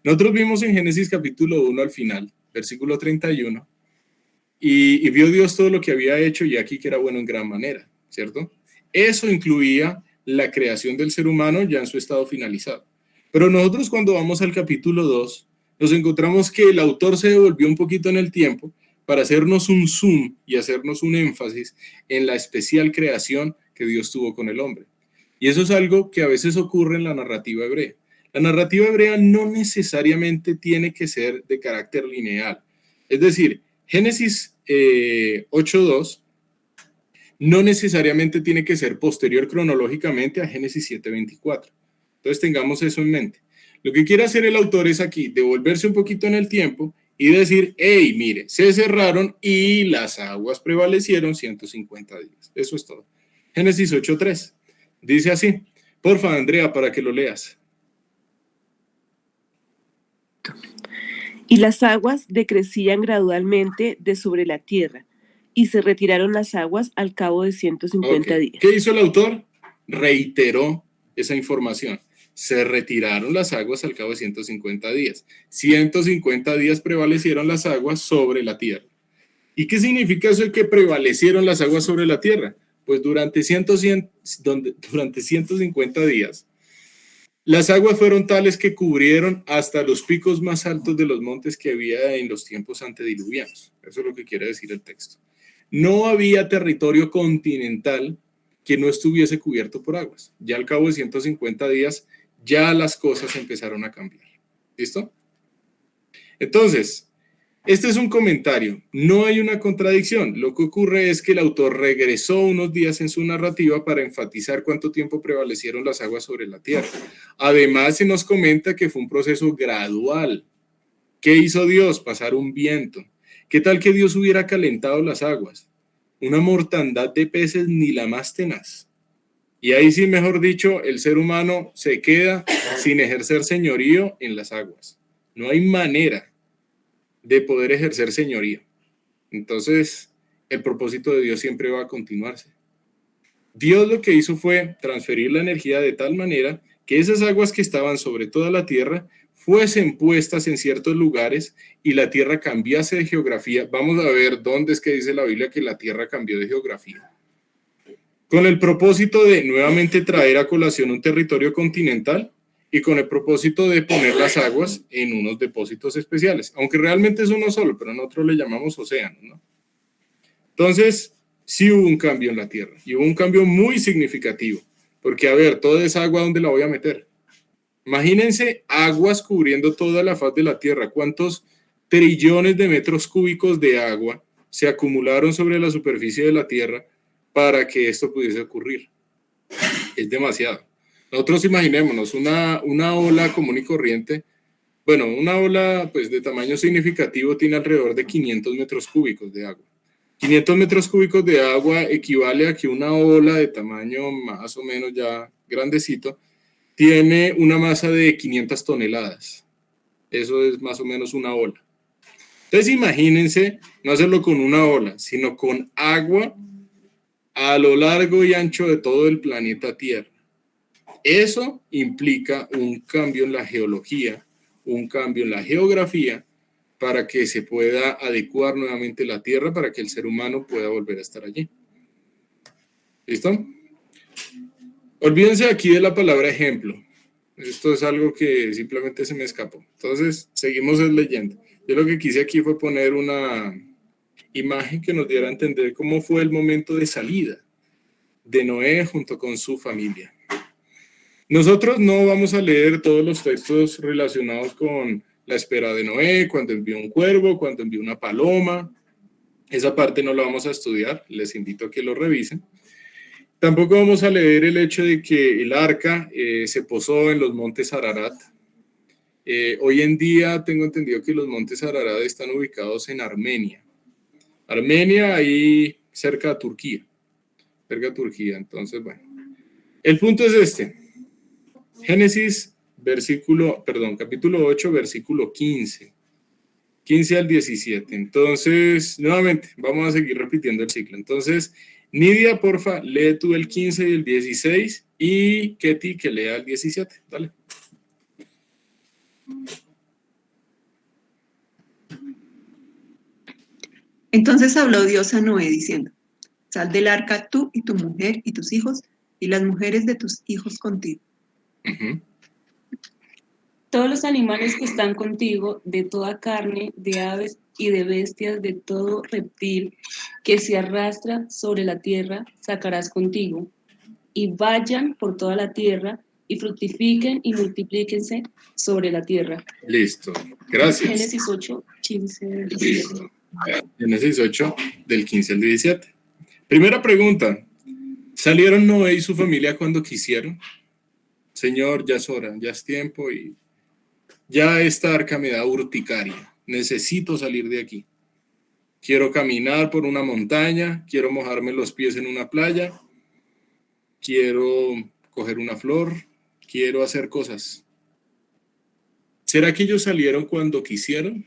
[SPEAKER 1] Nosotros vimos en Génesis capítulo 1 al final, versículo 31, y vio Dios todo lo que había hecho y aquí que era bueno en gran manera, ¿cierto? Eso incluía la creación del ser humano ya en su estado finalizado. Pero nosotros cuando vamos al capítulo 2, nos encontramos que el autor se devolvió un poquito en el tiempo para hacernos un zoom y hacernos un énfasis en la especial creación que Dios tuvo con el hombre. Y eso es algo que a veces ocurre en la narrativa hebrea. La narrativa hebrea no necesariamente tiene que ser de carácter lineal. Es decir, Génesis 8:2 no necesariamente tiene que ser posterior cronológicamente a Génesis 7:24. Entonces tengamos eso en mente. Lo que quiere hacer el autor es aquí devolverse un poquito en el tiempo y decir, hey, mire, se cerraron y las aguas prevalecieron 150 días. Eso es todo. Génesis 8:3 dice así. Porfa, Andrea, para que lo leas.
[SPEAKER 5] Y las aguas decrecían gradualmente de sobre la tierra, y se retiraron las aguas al cabo de 150 días.
[SPEAKER 1] ¿Qué hizo el autor? Reiteró esa información. Se retiraron las aguas al cabo de 150 días. 150 días prevalecieron las aguas sobre la tierra. ¿Y qué significa eso de que prevalecieron las aguas sobre la tierra? Pues durante 150 días, las aguas fueron tales que cubrieron hasta los picos más altos de los montes que había en los tiempos antediluvianos. Eso es lo que quiere decir el texto. No había territorio continental que no estuviese cubierto por aguas. Ya al cabo de 150 días, ya las cosas empezaron a cambiar. ¿Listo? Entonces, este es un comentario. No hay una contradicción. Lo que ocurre es que el autor regresó unos días en su narrativa para enfatizar cuánto tiempo prevalecieron las aguas sobre la tierra. Además, se nos comenta que fue un proceso gradual. ¿Qué hizo Dios? Pasar un viento. ¿Qué tal que Dios hubiera calentado las aguas? Una mortandad de peces ni la más tenaz. Y ahí sí, mejor dicho, el ser humano se queda sin ejercer señorío en las aguas. No hay manera de poder ejercer señorío. Entonces, el propósito de Dios siempre va a continuarse. Dios lo que hizo fue transferir la energía de tal manera que esas aguas que estaban sobre toda la tierra fuesen puestas en ciertos lugares y la tierra cambiase de geografía. Vamos a ver dónde es que dice la Biblia que la tierra cambió de geografía. con el propósito de nuevamente traer a colación un territorio continental y con el propósito de poner las aguas en unos depósitos especiales, aunque realmente es uno solo, pero nosotros le llamamos océano, ¿no? Entonces, sí hubo un cambio en la Tierra, y hubo un cambio muy significativo, porque, a ver, toda esa agua, ¿dónde la voy a meter? Imagínense aguas cubriendo toda la faz de la Tierra. ¿Cuántos trillones de metros cúbicos de agua se acumularon sobre la superficie de la Tierra para que esto pudiese ocurrir? Es demasiado. Nosotros imaginémonos una ola común y corriente. Bueno, una ola pues, de tamaño significativo tiene alrededor de 500 metros cúbicos de agua. 500 metros cúbicos de agua equivale a que una ola de tamaño más o menos ya grandecito tiene una masa de 500 toneladas. Eso es más o menos una ola. Entonces imagínense no hacerlo con una ola, sino con agua a lo largo y ancho de todo el planeta Tierra. Eso implica un cambio en la geología, un cambio en la geografía, para que se pueda adecuar nuevamente la Tierra, para que el ser humano pueda volver a estar allí. ¿Listo? Olvídense aquí de la palabra ejemplo. Esto es algo que simplemente se me escapó. Entonces, seguimos leyendo. Yo lo que quise aquí fue poner una imagen que nos diera a entender cómo fue el momento de salida de Noé junto con su familia. Nosotros no vamos a leer todos los textos relacionados con la espera de Noé, cuando envió un cuervo, cuando envió una paloma. Esa parte no la vamos a estudiar, les invito a que lo revisen. Tampoco vamos a leer el hecho de que el arca se posó en los montes Ararat. Hoy en día tengo entendido que los montes Ararat están ubicados en Armenia. Armenia, ahí cerca de Turquía. Entonces, bueno. El punto es este. Génesis, capítulo 8, versículo 15. 15 al 17. Entonces, nuevamente, vamos a seguir repitiendo el ciclo. Entonces, Nidia, porfa, lee tú el 15 y el 16 y Ketty que lea el 17. Dale.
[SPEAKER 2] Entonces habló Dios a Noé diciendo: sal del arca tú y tu mujer y tus hijos y las mujeres de tus hijos contigo.
[SPEAKER 1] Uh-huh.
[SPEAKER 3] Todos los animales que están contigo, de toda carne, de aves y de bestias, de todo reptil que se arrastra sobre la tierra, sacarás contigo, y vayan por toda la tierra, y fructifiquen y multiplíquense sobre la tierra.
[SPEAKER 1] Listo, gracias.
[SPEAKER 3] Génesis 8, 15, 17.
[SPEAKER 1] Génesis 8, del 15 al 17. Primera pregunta. ¿Salieron Noé y su familia cuando quisieron? Señor, ya es hora, ya es tiempo y ya esta arca me da urticaria. Necesito salir de aquí. Quiero caminar por una montaña, quiero mojarme los pies en una playa, quiero coger una flor, quiero hacer cosas. ¿Será que ellos salieron cuando quisieron?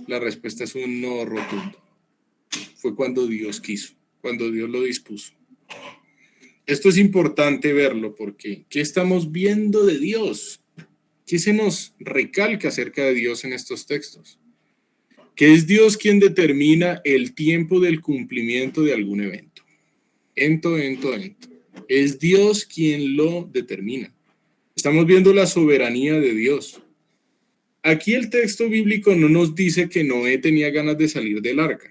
[SPEAKER 1] La respuesta es un no rotundo. Fue cuando Dios quiso, cuando Dios lo dispuso. Esto es importante verlo porque ¿qué estamos viendo de Dios? ¿Qué se nos recalca acerca de Dios en estos textos? Que es Dios quien determina el tiempo del cumplimiento de algún evento. Ento. Es Dios quien lo determina. Estamos viendo la soberanía de Dios. Aquí el texto bíblico no nos dice que Noé tenía ganas de salir del arca.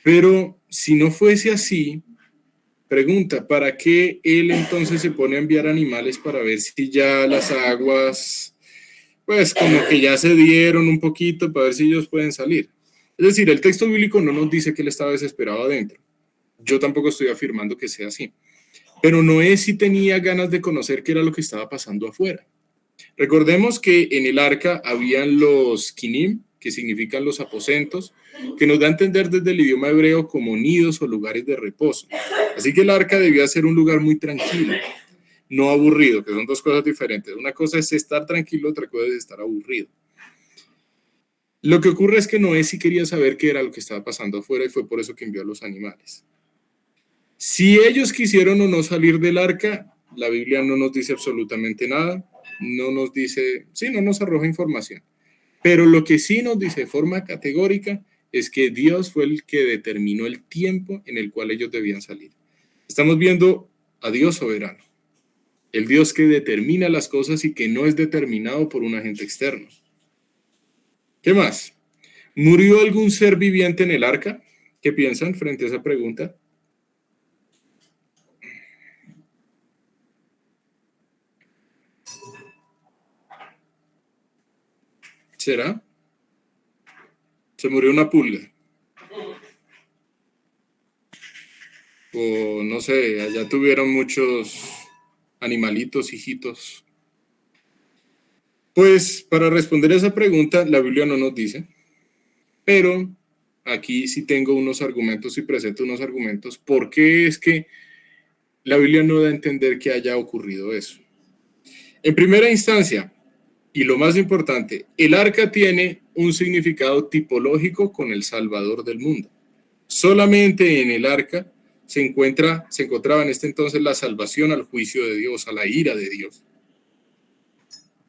[SPEAKER 1] Pero si no fuese así, pregunta, ¿para qué él entonces se pone a enviar animales para ver si ya las aguas, pues como que ya se dieron un poquito para ver si ellos pueden salir? Es decir, el texto bíblico no nos dice que él estaba desesperado adentro. Yo tampoco estoy afirmando que sea así. Pero Noé sí tenía ganas de conocer qué era lo que estaba pasando afuera. Recordemos que en el arca habían los kinim, que significan los aposentos, que nos da a entender desde el idioma hebreo como nidos o lugares de reposo. Así que el arca debía ser un lugar muy tranquilo, no aburrido, que son dos cosas diferentes. Una cosa es estar tranquilo, otra cosa es estar aburrido. Lo que ocurre es que Noé sí quería saber qué era lo que estaba pasando afuera y fue por eso que envió a los animales. Si ellos quisieron o no salir del arca, la Biblia no nos dice absolutamente nada, no nos dice, sí, no nos arroja información. Pero lo que sí nos dice de forma categórica es que Dios fue el que determinó el tiempo en el cual ellos debían salir. Estamos viendo a Dios soberano, el Dios que determina las cosas y que no es determinado por un agente externo. ¿Qué más? ¿Murió algún ser viviente en el arca? ¿Qué piensan frente a esa pregunta? ¿Será? Se murió una pulga. O no sé, allá tuvieron muchos animalitos, hijitos. Pues para responder a esa pregunta, la Biblia no nos dice, pero aquí sí tengo unos argumentos y presento unos argumentos. ¿Por qué es que la Biblia no da a entender que haya ocurrido eso? En primera instancia, y lo más importante, el arca tiene un significado tipológico con el Salvador del mundo. Solamente en el arca se encontraba en este entonces la salvación al juicio de Dios, a la ira de Dios.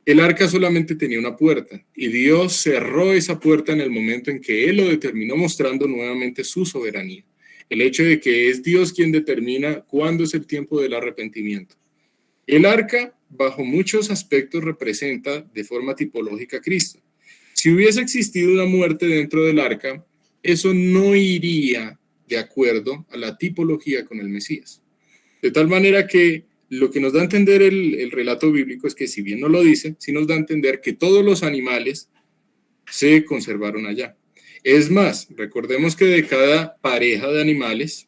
[SPEAKER 1] El arca solamente tenía una puerta y Dios cerró esa puerta en el momento en que Él lo determinó, mostrando nuevamente su soberanía. El hecho de que es Dios quien determina cuándo es el tiempo del arrepentimiento. El arca, bajo muchos aspectos, representa de forma tipológica a Cristo. Si hubiese existido una muerte dentro del arca, eso no iría de acuerdo a la tipología con el Mesías. De tal manera que lo que nos da a entender el relato bíblico es que, si bien no lo dice, sí nos da a entender que todos los animales se conservaron allá. Es más, recordemos que de cada pareja de animales,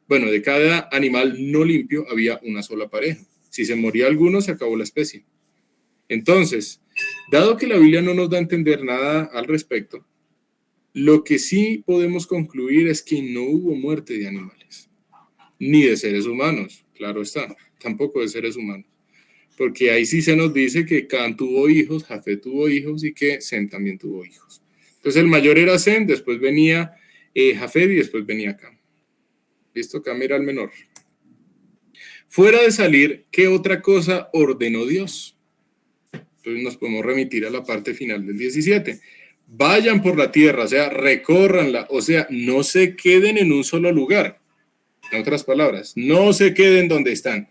[SPEAKER 1] bueno, de cada animal no limpio había una sola pareja. Si se moría alguno, se acabó la especie. Entonces, dado que la Biblia no nos da a entender nada al respecto, lo que sí podemos concluir es que no hubo muerte de animales, ni de seres humanos, claro está, tampoco de seres humanos, porque ahí sí se nos dice que Cam tuvo hijos, Jafet tuvo hijos y que Sem también tuvo hijos. Entonces el mayor era Sem, después venía Jafet y después venía Cam. ¿Listo? Cam era el menor. Fuera de salir, ¿qué otra cosa ordenó Dios? Entonces nos podemos remitir a la parte final del 17. Vayan por la tierra, o sea, recórranla, o sea, no se queden en un solo lugar. En otras palabras, no se queden donde están.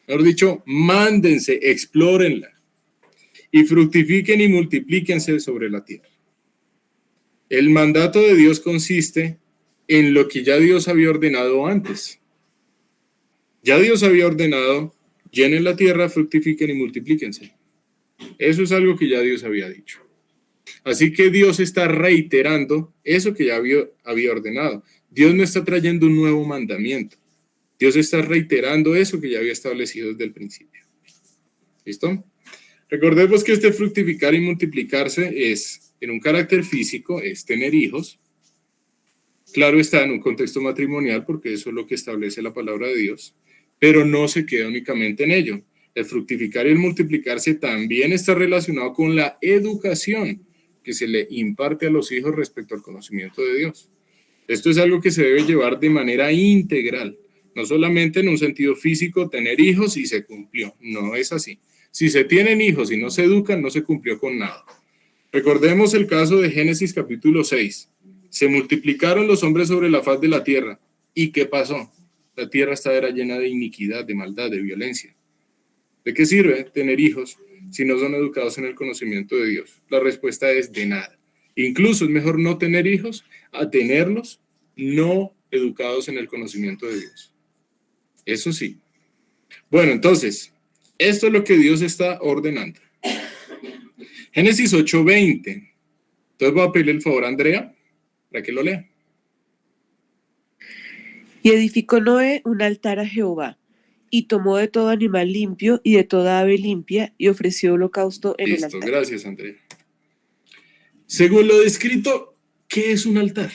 [SPEAKER 1] Mejor dicho, mándense, explórenla y fructifiquen y multiplíquense sobre la tierra. El mandato de Dios consiste en lo que ya Dios había ordenado antes. Ya Dios había ordenado, llenen la tierra, fructifiquen y multiplíquense. Eso es algo que ya Dios había dicho. Así que Dios está reiterando eso que ya había ordenado. Dios no está trayendo un nuevo mandamiento. Dios está reiterando eso que ya había establecido desde el principio. ¿Listo? Recordemos que este fructificar y multiplicarse es, en un carácter físico, es tener hijos. Claro está, en un contexto matrimonial, porque eso es lo que establece la palabra de Dios, pero no se queda únicamente en ello. El fructificar y el multiplicarse también está relacionado con la educación que se le imparte a los hijos respecto al conocimiento de Dios. Esto es algo que se debe llevar de manera integral, no solamente en un sentido físico, tener hijos y se cumplió. No es así. Si se tienen hijos y no se educan, no se cumplió con nada. Recordemos el caso de Génesis capítulo 6. Se multiplicaron los hombres sobre la faz de la tierra. ¿Y qué pasó? La tierra estaba llena de iniquidad, de maldad, de violencia. ¿De qué sirve tener hijos si no son educados en el conocimiento de Dios? La respuesta es de nada. Incluso es mejor no tener hijos a tenerlos no educados en el conocimiento de Dios. Eso sí. Bueno, entonces, esto es lo que Dios está ordenando. Génesis 8:20. Entonces voy a pedirle el favor a Andrea para que lo lea.
[SPEAKER 5] Y edificó Noé un altar a Jehová, y tomó de todo animal limpio y de toda ave limpia, y ofreció holocausto en el altar.
[SPEAKER 1] Listo, gracias, Andrea. Según lo descrito, ¿qué es un altar?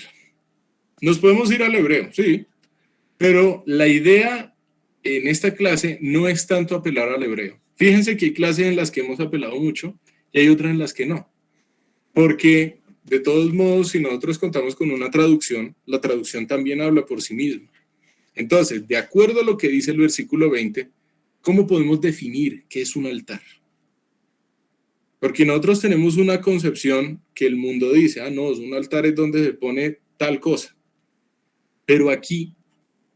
[SPEAKER 1] Nos podemos ir al hebreo, sí, pero la idea en esta clase no es tanto apelar al hebreo. Fíjense que hay clases en las que hemos apelado mucho y hay otras en las que no. Porque, de todos modos, si nosotros contamos con una traducción, la traducción también habla por sí misma. Entonces, de acuerdo a lo que dice el versículo 20, ¿cómo podemos definir qué es un altar? Porque nosotros tenemos una concepción que el mundo dice, no, un altar es donde se pone tal cosa. Pero aquí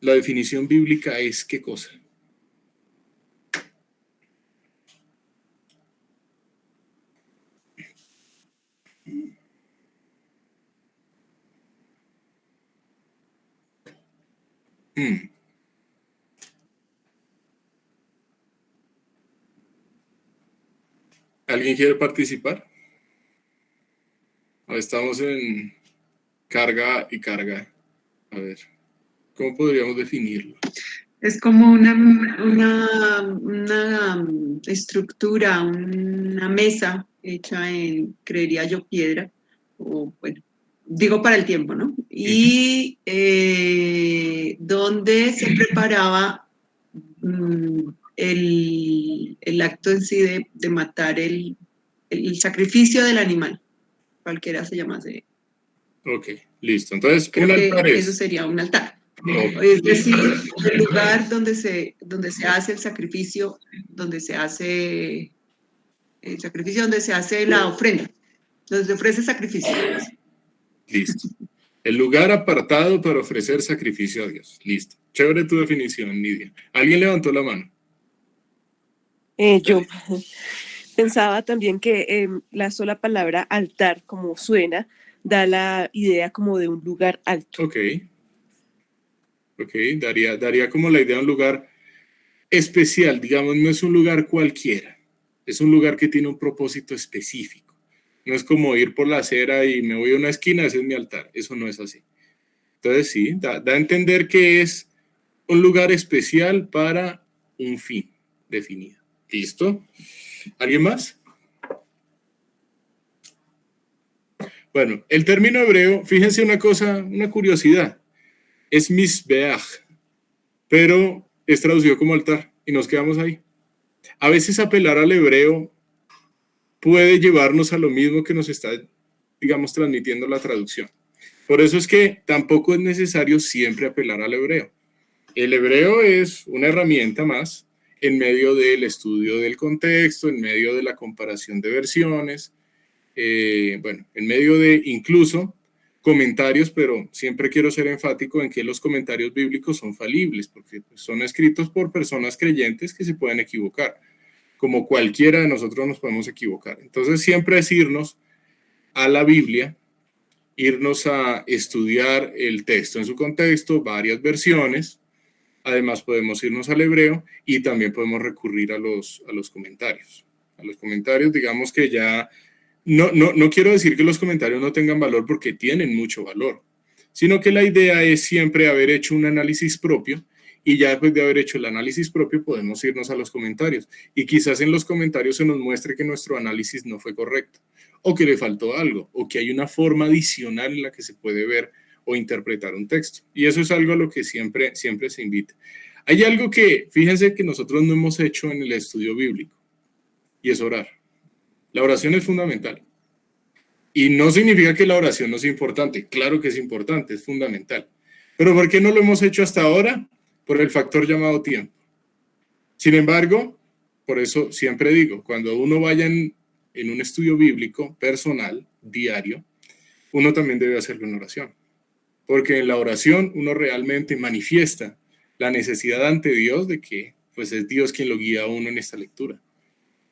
[SPEAKER 1] La definición bíblica es ¿qué cosa? ¿Alguien quiere participar? Estamos en carga y carga. A ver, ¿cómo podríamos definirlo?
[SPEAKER 2] Es como una estructura, una mesa hecha en, creería yo, piedra, o bueno, digo para el tiempo, ¿no? Y donde se preparaba el acto en sí de matar el sacrificio del animal, cualquiera se llamase.
[SPEAKER 1] Ok, listo. Entonces,
[SPEAKER 2] creo
[SPEAKER 1] un
[SPEAKER 2] que
[SPEAKER 1] altar
[SPEAKER 2] eso sería un altar. Es decir, el lugar donde se hace el sacrificio, donde se hace la ofrenda, donde se ofrece sacrificio.
[SPEAKER 1] Listo. El lugar apartado para ofrecer sacrificio a Dios. Listo. Chévere tu definición, Nidia. ¿Alguien levantó la mano?
[SPEAKER 5] Yo pensaba también que la sola palabra altar, como suena, da la idea como de un lugar alto.
[SPEAKER 1] Ok, daría como la idea de un lugar especial, digamos, no es un lugar cualquiera, es un lugar que tiene un propósito específico. No es como ir por la acera y me voy a una esquina, ese es mi altar, eso no es así. Entonces sí, da a entender que es un lugar especial para un fin definido. ¿Listo? ¿Alguien más? Bueno, el término hebreo, fíjense una cosa, una curiosidad, es misbeach, pero es traducido como altar y nos quedamos ahí. A veces apelar al hebreo puede llevarnos a lo mismo que nos está, digamos, transmitiendo la traducción. Por eso es que tampoco es necesario siempre apelar al hebreo. El hebreo es una herramienta más en medio del estudio del contexto, en medio de la comparación de versiones, bueno, en medio de incluso comentarios, pero siempre quiero ser enfático en que los comentarios bíblicos son falibles, porque son escritos por personas creyentes que se pueden equivocar, como cualquiera de nosotros nos podemos equivocar. Entonces siempre es irnos a la Biblia, irnos a estudiar el texto en su contexto, varias versiones. Además podemos irnos al hebreo y también podemos recurrir a los comentarios. A los comentarios, digamos que ya, no quiero decir que los comentarios no tengan valor porque tienen mucho valor, sino que la idea es siempre haber hecho un análisis propio y ya después de haber hecho el análisis propio podemos irnos a los comentarios y quizás en los comentarios se nos muestre que nuestro análisis no fue correcto o que le faltó algo o que hay una forma adicional en la que se puede ver o interpretar un texto. Y eso es algo a lo que siempre se invita. Hay algo que, fíjense que nosotros no hemos hecho en el estudio bíblico, y es orar. La oración es fundamental. Y no significa que la oración no sea importante. Claro que es importante, es fundamental. Pero ¿por qué no lo hemos hecho hasta ahora? Por el factor llamado tiempo. Sin embargo, por eso siempre digo, cuando uno vaya en un estudio bíblico personal, diario, uno también debe hacerlo en oración. Porque en la oración uno realmente manifiesta la necesidad ante Dios de que pues es Dios quien lo guía a uno en esta lectura.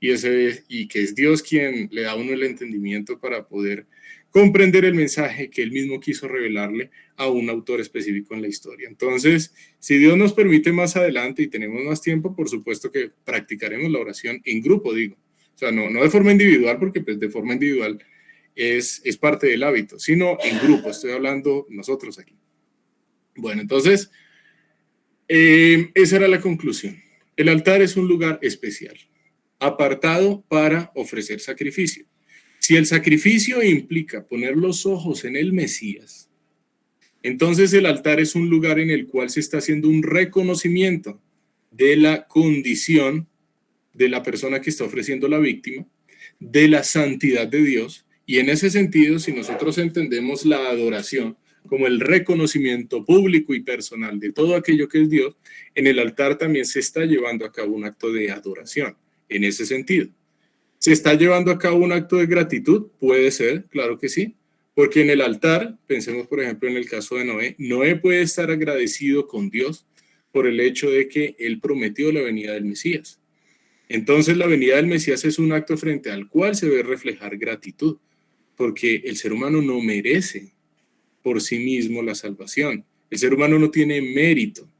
[SPEAKER 1] Y que es Dios quien le da a uno el entendimiento para poder comprender el mensaje que él mismo quiso revelarle a un autor específico en la historia. Entonces, si Dios nos permite más adelante y tenemos más tiempo, por supuesto que practicaremos la oración en grupo, digo. O sea, no de forma individual, porque pues de forma individual es parte del hábito, sino en grupo, estoy hablando nosotros aquí. Bueno, entonces, esa era la conclusión. El altar es un lugar especial, apartado para ofrecer sacrificio. Si el sacrificio implica poner los ojos en el Mesías, entonces el altar es un lugar en el cual se está haciendo un reconocimiento de la condición de la persona que está ofreciendo la víctima, de la santidad de Dios. Y en ese sentido, si nosotros entendemos la adoración como el reconocimiento público y personal de todo aquello que es Dios, en el altar también se está llevando a cabo un acto de adoración, en ese sentido. ¿Se está llevando a cabo un acto de gratitud? Puede ser, claro que sí, Porque en el altar, pensemos por ejemplo en el caso de Noé, Noé puede estar agradecido con Dios por el hecho de que él prometió la venida del Mesías. Entonces la venida del Mesías es un acto frente al cual se debe reflejar gratitud, porque el ser humano no merece por sí mismo la salvación. El ser humano no tiene mérito.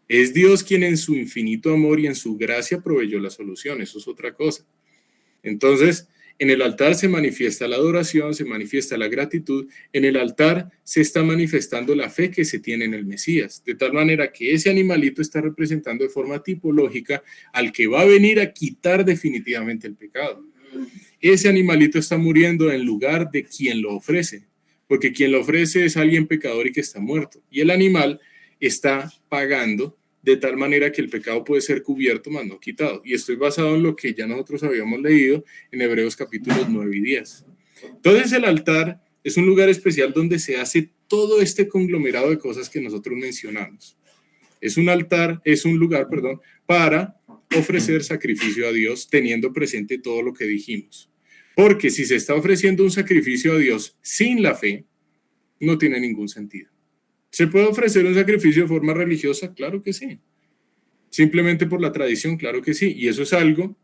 [SPEAKER 1] Es Dios quien en su infinito amor y en su gracia proveyó la solución. Eso es otra cosa. Entonces, en el altar se manifiesta la adoración, se manifiesta la gratitud. En el altar se está manifestando la fe que se tiene en el Mesías, de tal manera que ese animalito está representando de forma tipológica al que va a venir a quitar definitivamente el pecado. Ese animalito está muriendo en lugar de quien lo ofrece, porque quien lo ofrece es alguien pecador y que está muerto. Y el animal está pagando de tal manera que el pecado puede ser cubierto, mas no quitado. Y estoy basado en lo que ya nosotros habíamos leído en Hebreos capítulos 9 y 10. Entonces el altar es un lugar especial donde se hace todo este conglomerado de cosas que nosotros mencionamos. Es un lugar, para ofrecer sacrificio a Dios teniendo presente todo lo que dijimos. Porque si se está ofreciendo un sacrificio a Dios sin la fe, no tiene ningún sentido. ¿Se puede ofrecer un sacrificio de forma religiosa? Claro que sí. Simplemente por la tradición, claro que sí. Y eso es algo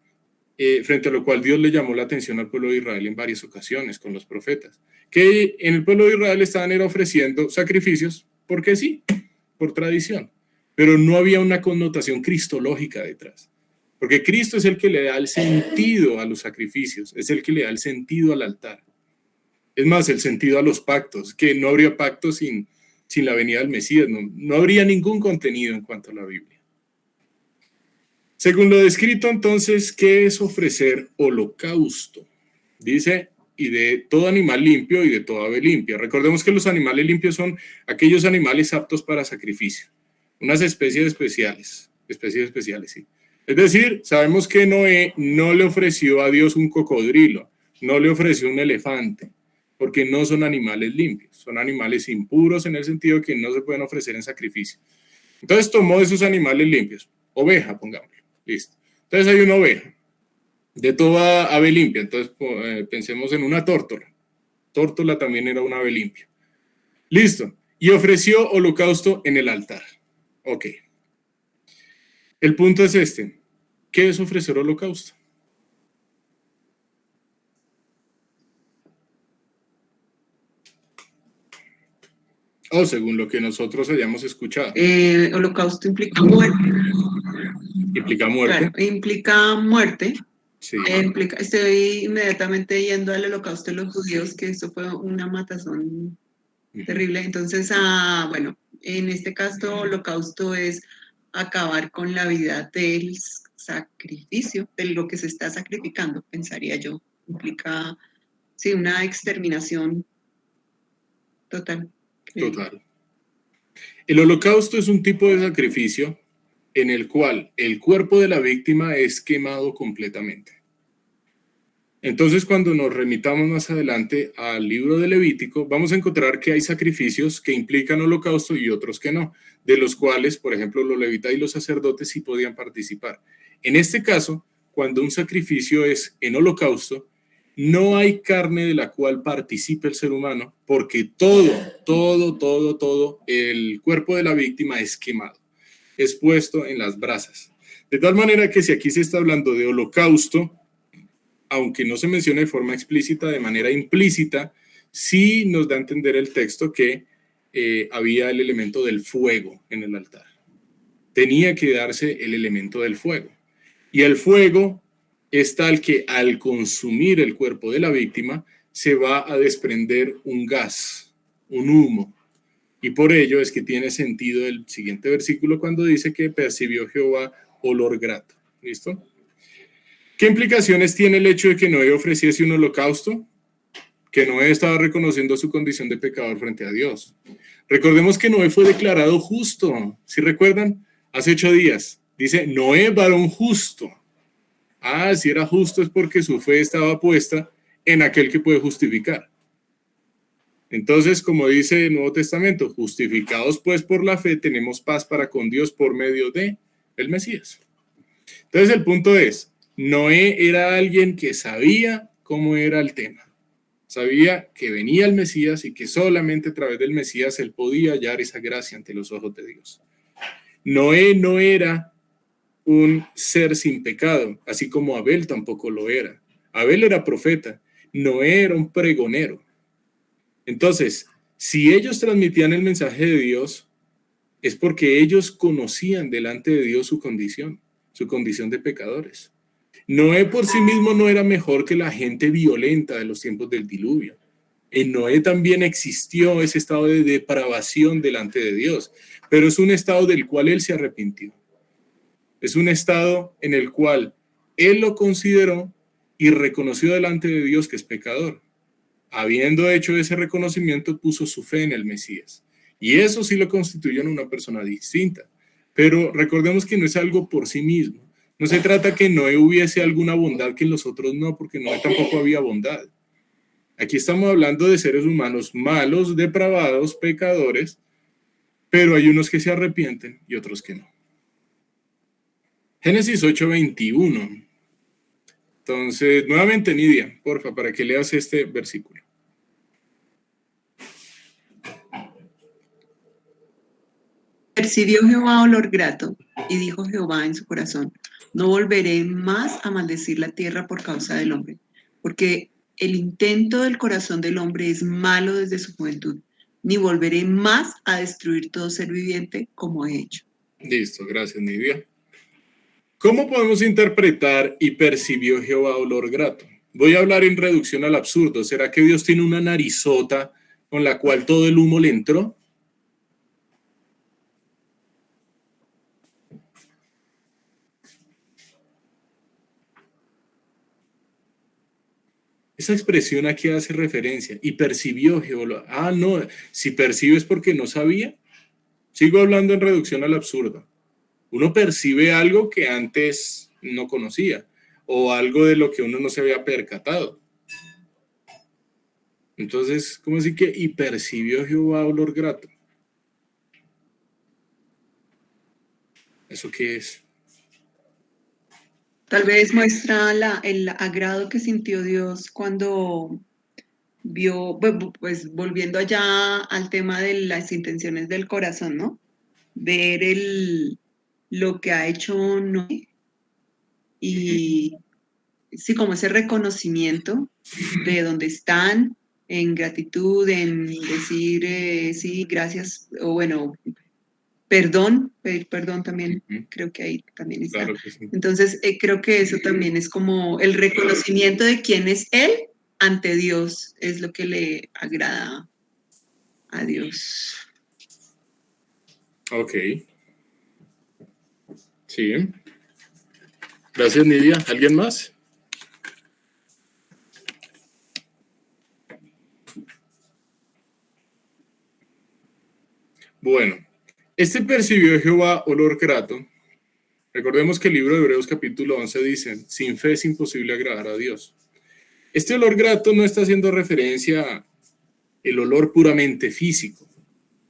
[SPEAKER 1] frente a lo cual Dios le llamó la atención al pueblo de Israel en varias ocasiones con los profetas. Que en el pueblo de Israel estaban ofreciendo sacrificios porque sí, por tradición. Pero no había una connotación cristológica detrás. Porque Cristo es el que le da el sentido a los sacrificios, es el que le da el sentido al altar. Es más, el sentido a los pactos, que no habría pactos sin la venida del Mesías, no habría ningún contenido en cuanto a la Biblia. Según lo descrito, entonces, ¿qué es ofrecer holocausto? Dice, y de todo animal limpio y de toda ave limpia. Recordemos que los animales limpios son aquellos animales aptos para sacrificio, unas especies especiales, sí. Es decir, sabemos que Noé no le ofreció a Dios un cocodrilo, no le ofreció un elefante, porque no son animales limpios, son animales impuros en el sentido que no se pueden ofrecer en sacrificio. Entonces tomó esos animales limpios, oveja, pongámoslo, listo. Entonces hay una oveja, de toda ave limpia, entonces pensemos en una tórtola. Tórtola también era una ave limpia. Listo, y ofreció holocausto en el altar. Ok. El punto es este, ¿qué es ofrecer holocausto? O según lo que nosotros hayamos escuchado.
[SPEAKER 2] Holocausto implica muerte.
[SPEAKER 1] Implica muerte.
[SPEAKER 2] Claro, implica muerte.
[SPEAKER 1] Sí.
[SPEAKER 2] Estoy inmediatamente yendo al holocausto de los judíos, que eso fue una matazón terrible. Entonces, bueno, en este caso, holocausto es acabar con la vida del sacrificio, de lo que se está sacrificando, pensaría yo. Implica, sí, una exterminación total.
[SPEAKER 1] Total. El holocausto es un tipo de sacrificio en el cual el cuerpo de la víctima es quemado completamente. Entonces, cuando nos remitamos más adelante al libro de Levítico, vamos a encontrar que hay sacrificios que implican holocausto y otros que no, de los cuales, por ejemplo, los levitas y los sacerdotes sí podían participar. En este caso, cuando un sacrificio es en holocausto, no hay carne de la cual participe el ser humano, porque todo el cuerpo de la víctima es quemado, es puesto en las brasas. De tal manera que si aquí se está hablando de holocausto, aunque no se menciona de forma explícita, de manera implícita, sí nos da a entender el texto que había el elemento del fuego en el altar. Tenía que darse el elemento del fuego. Y el fuego es tal que al consumir el cuerpo de la víctima se va a desprender un gas, un humo. Y por ello es que tiene sentido el siguiente versículo cuando dice que percibió Jehová olor grato. ¿Listo? ¿Qué implicaciones tiene el hecho de que Noé ofreciese un holocausto? Que Noé estaba reconociendo su condición de pecador frente a Dios. Recordemos que Noé fue declarado justo. ¿Sí recuerdan? Hace 8 días. Dice, Noé, varón justo. Si era justo es porque su fe estaba puesta en aquel que puede justificar. Entonces, como dice el Nuevo Testamento, justificados pues por la fe, tenemos paz para con Dios por medio de el Mesías. Entonces, el punto es, Noé era alguien que sabía cómo era el tema. Sabía que venía el Mesías y que solamente a través del Mesías él podía hallar esa gracia ante los ojos de Dios. Noé no era un ser sin pecado, así como Abel tampoco lo era. Abel era profeta, Noé era un pregonero. Entonces, si ellos transmitían el mensaje de Dios, es porque ellos conocían delante de Dios su condición de pecadores. Noé por sí mismo no era mejor que la gente violenta de los tiempos del diluvio. En Noé también existió ese estado de depravación delante de Dios, pero es un estado del cual él se arrepintió. Es un estado en el cual él lo consideró y reconoció delante de Dios que es pecador. Habiendo hecho ese reconocimiento, puso su fe en el Mesías. Y eso sí lo constituye en una persona distinta. Pero recordemos que no es algo por sí mismo. No se trata que Noé hubiese alguna bondad que en los otros no, porque Noé tampoco había bondad. Aquí estamos hablando de seres humanos malos, depravados, pecadores, pero hay unos que se arrepienten y otros que no. Génesis 8:21. Entonces, nuevamente, Nidia, porfa, para que leas este versículo.
[SPEAKER 2] Percibió Jehová olor grato, y dijo Jehová en su corazón: no volveré más a maldecir la tierra por causa del hombre, porque el intento del corazón del hombre es malo desde su juventud, ni volveré más a destruir todo ser viviente como he hecho.
[SPEAKER 1] Listo, gracias, Nidia. ¿Cómo podemos interpretar y percibió Jehová olor grato? Voy a hablar en reducción al absurdo. ¿Será que Dios tiene una narizota con la cual todo el humo le entró? Esa expresión a qué hace referencia. Y percibió Jehová. Ah, no, si percibe es porque no sabía. Sigo hablando en reducción al absurdo. Uno percibe algo que antes no conocía o algo de lo que uno no se había percatado. Entonces, ¿cómo así que y percibió Jehová olor grato? ¿Eso qué es?
[SPEAKER 2] Tal vez muestra el agrado que sintió Dios cuando vio, pues volviendo allá al tema de las intenciones del corazón, ¿no? Ver lo que ha hecho Noé y sí, como ese reconocimiento de dónde están, en gratitud, en decir sí, gracias, o bueno, perdón, pedir perdón también, creo que ahí también está.
[SPEAKER 1] Claro que sí.
[SPEAKER 2] Entonces, creo que eso también es como el reconocimiento de quién es Él ante Dios, es lo que le agrada a Dios.
[SPEAKER 1] Ok. Sí. Gracias, Nidia. ¿Alguien más? Bueno, este percibió Jehová olor grato. Recordemos que el libro de Hebreos capítulo 11 dice, sin fe es imposible agradar a Dios. Este olor grato no está haciendo referencia al olor puramente físico,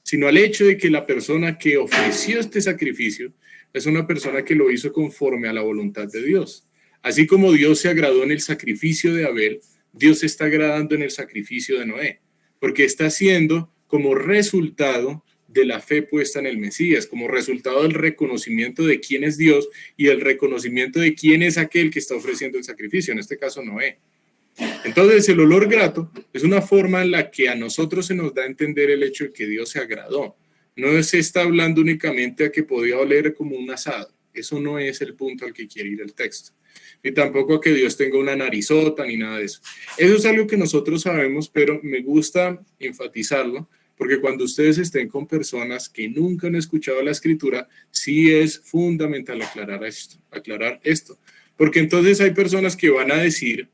[SPEAKER 1] sino al hecho de que la persona que ofreció este sacrificio es una persona que lo hizo conforme a la voluntad de Dios. Así como Dios se agradó en el sacrificio de Abel, Dios se está agradando en el sacrificio de Noé, porque está haciendo como resultado de la fe puesta en el Mesías, como resultado del reconocimiento de quién es Dios y el reconocimiento de quién es aquel que está ofreciendo el sacrificio, en este caso Noé. Entonces el olor grato es una forma en la que a nosotros se nos da a entender el hecho de que Dios se agradó. No se está hablando únicamente a que podía oler como un asado. Eso no es el punto al que quiere ir el texto. Ni tampoco a que Dios tenga una narizota ni nada de eso. Eso es algo que nosotros sabemos, pero me gusta enfatizarlo porque cuando ustedes estén con personas que nunca han escuchado la escritura, sí es fundamental aclarar esto. Porque entonces hay personas que van a decir,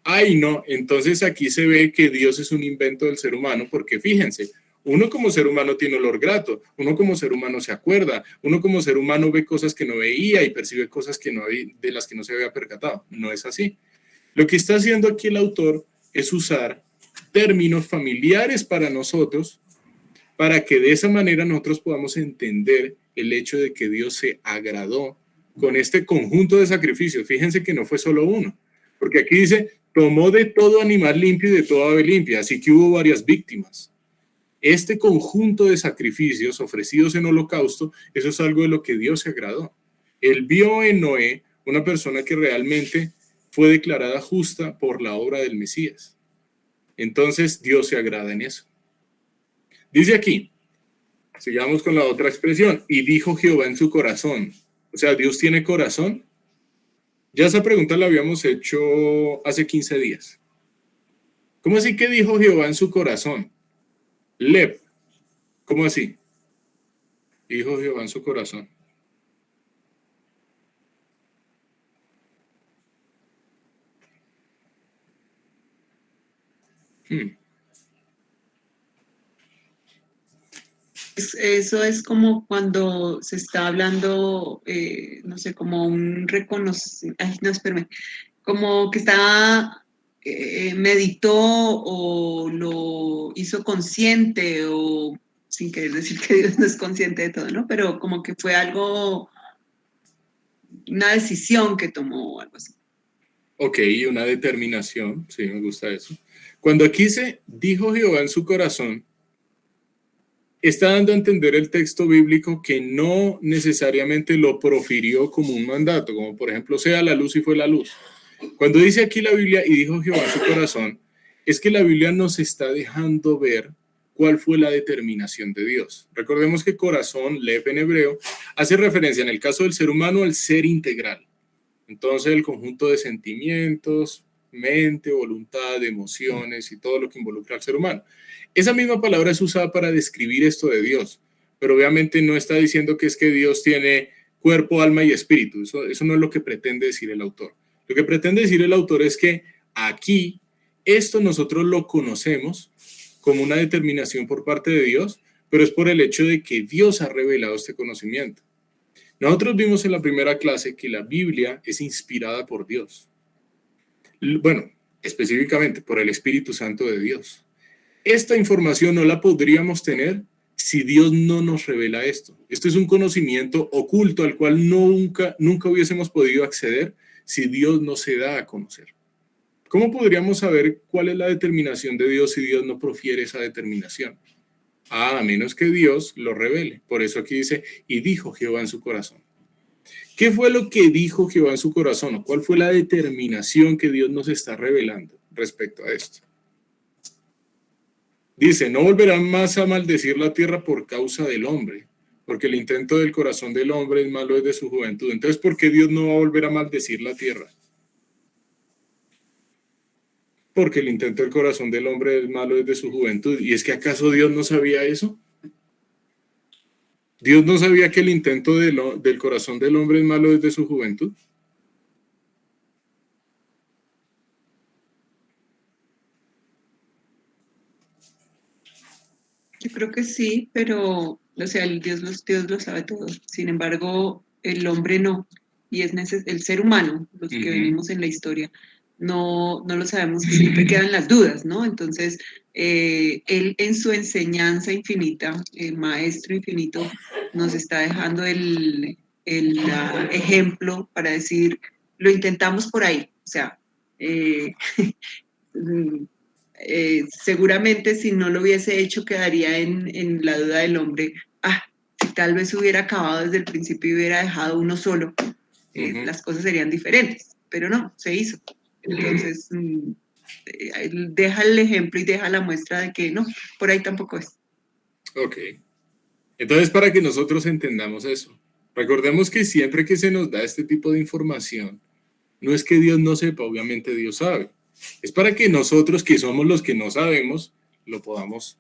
[SPEAKER 1] ay no, entonces aquí se ve que Dios es un invento del ser humano, porque fíjense, uno como ser humano tiene olor grato, uno como ser humano se acuerda, uno como ser humano ve cosas que no veía y percibe cosas que de las que no se había percatado. No es así. Lo que está haciendo aquí el autor es usar términos familiares para nosotros, para que de esa manera nosotros podamos entender el hecho de que Dios se agradó con este conjunto de sacrificios. Fíjense que no fue solo uno, porque aquí dice, tomó de todo animal limpio y de toda ave limpia, así que hubo varias víctimas. Este conjunto de sacrificios ofrecidos en holocausto, eso es algo de lo que Dios se agradó. Él vio en Noé una persona que realmente fue declarada justa por la obra del Mesías. Entonces Dios se agrada en eso. Dice aquí, sigamos con la otra expresión, y dijo Jehová en su corazón. O sea, ¿Dios tiene corazón? Ya esa pregunta la habíamos hecho hace 15 días. ¿Cómo así que dijo Jehová en su corazón? Lep, ¿cómo así? Dijo Jehová en su corazón.
[SPEAKER 2] Eso es como cuando se está hablando, no sé, como un reconocimiento, no, espérame, como que está, meditó o lo hizo consciente o sin querer decir que Dios no es consciente de todo, ¿no? Pero como que fue algo, una decisión que tomó o algo así.
[SPEAKER 1] Ok, una determinación, sí, me gusta eso. Cuando aquí se dijo Jehová en su corazón, está dando a entender el texto bíblico que no necesariamente lo profirió como un mandato, como por ejemplo, sea la luz y fue la luz. Cuando dice aquí la Biblia y dijo Jehová en su corazón, es que la Biblia nos está dejando ver cuál fue la determinación de Dios. Recordemos que corazón, lep en hebreo, hace referencia en el caso del ser humano al ser integral. Entonces el conjunto de sentimientos, mente, voluntad, emociones y todo lo que involucra al ser humano. Esa misma palabra es usada para describir esto de Dios, pero obviamente no está diciendo que es que Dios tiene cuerpo, alma y espíritu. Eso no es lo que pretende decir el autor. Lo que pretende decir el autor es que aquí esto nosotros lo conocemos como una determinación por parte de Dios, pero es por el hecho de que Dios ha revelado este conocimiento. Nosotros vimos en la primera clase que la Biblia es inspirada por Dios. Bueno, específicamente por el Espíritu Santo de Dios. Esta información no la podríamos tener si Dios no nos revela esto. Esto es un conocimiento oculto al cual nunca hubiésemos podido acceder si Dios no se da a conocer. ¿Cómo podríamos saber cuál es la determinación de Dios si Dios no profiere esa determinación? A menos que Dios lo revele. Por eso aquí dice, y dijo Jehová en su corazón. ¿Qué fue lo que dijo Jehová en su corazón? ¿O cuál fue la determinación que Dios nos está revelando respecto a esto? Dice, no volverán más a maldecir la tierra por causa del hombre, porque el intento del corazón del hombre es malo desde su juventud. Entonces, ¿por qué Dios no va a volver a maldecir la tierra? Porque el intento del corazón del hombre es malo desde su juventud. ¿Y es que acaso Dios no sabía eso? ¿Dios no sabía que el intento del corazón del hombre es malo desde su juventud?
[SPEAKER 2] Yo creo que sí, pero, o sea, Dios lo sabe todo. Sin embargo, el hombre no. Y es el ser humano, los que venimos en la historia, no lo sabemos y siempre quedan las dudas, ¿no? Entonces, él en su enseñanza infinita, el maestro infinito, nos está dejando el ejemplo para decir, lo intentamos por ahí. O sea, seguramente si no lo hubiese hecho quedaría en la duda del hombre, si tal vez hubiera acabado desde el principio y hubiera dejado uno solo, las cosas serían diferentes, pero no, se hizo. Entonces, deja el ejemplo y deja la muestra de que no, por ahí tampoco es.
[SPEAKER 1] Ok. Entonces, para que nosotros entendamos eso, recordemos que siempre que se nos da este tipo de información, no es que Dios no sepa, obviamente Dios sabe. Es para que nosotros, que somos los que no sabemos, lo podamos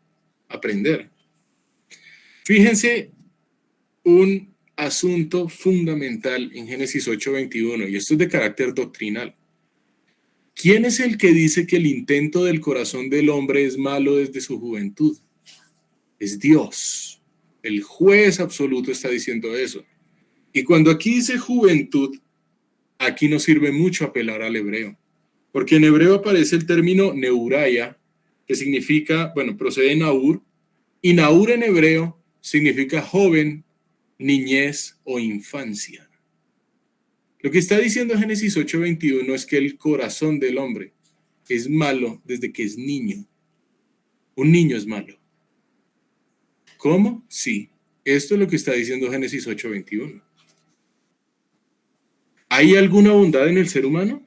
[SPEAKER 1] aprender. Fíjense un asunto fundamental en Génesis 8:21, y esto es de carácter doctrinal. ¿Quién es el que dice que el intento del corazón del hombre es malo desde su juventud? Es Dios. El juez absoluto está diciendo eso. Y cuando aquí dice juventud, aquí nos sirve mucho apelar al hebreo. Porque en hebreo aparece el término neuraya, que significa, procede de Naur, y Naur en hebreo significa joven, niñez o infancia. Lo que está diciendo Génesis 8:21 es que el corazón del hombre es malo desde que es niño. Un niño es malo. ¿Cómo? Sí. Esto es lo que está diciendo Génesis 8:21. ¿Hay alguna bondad en el ser humano?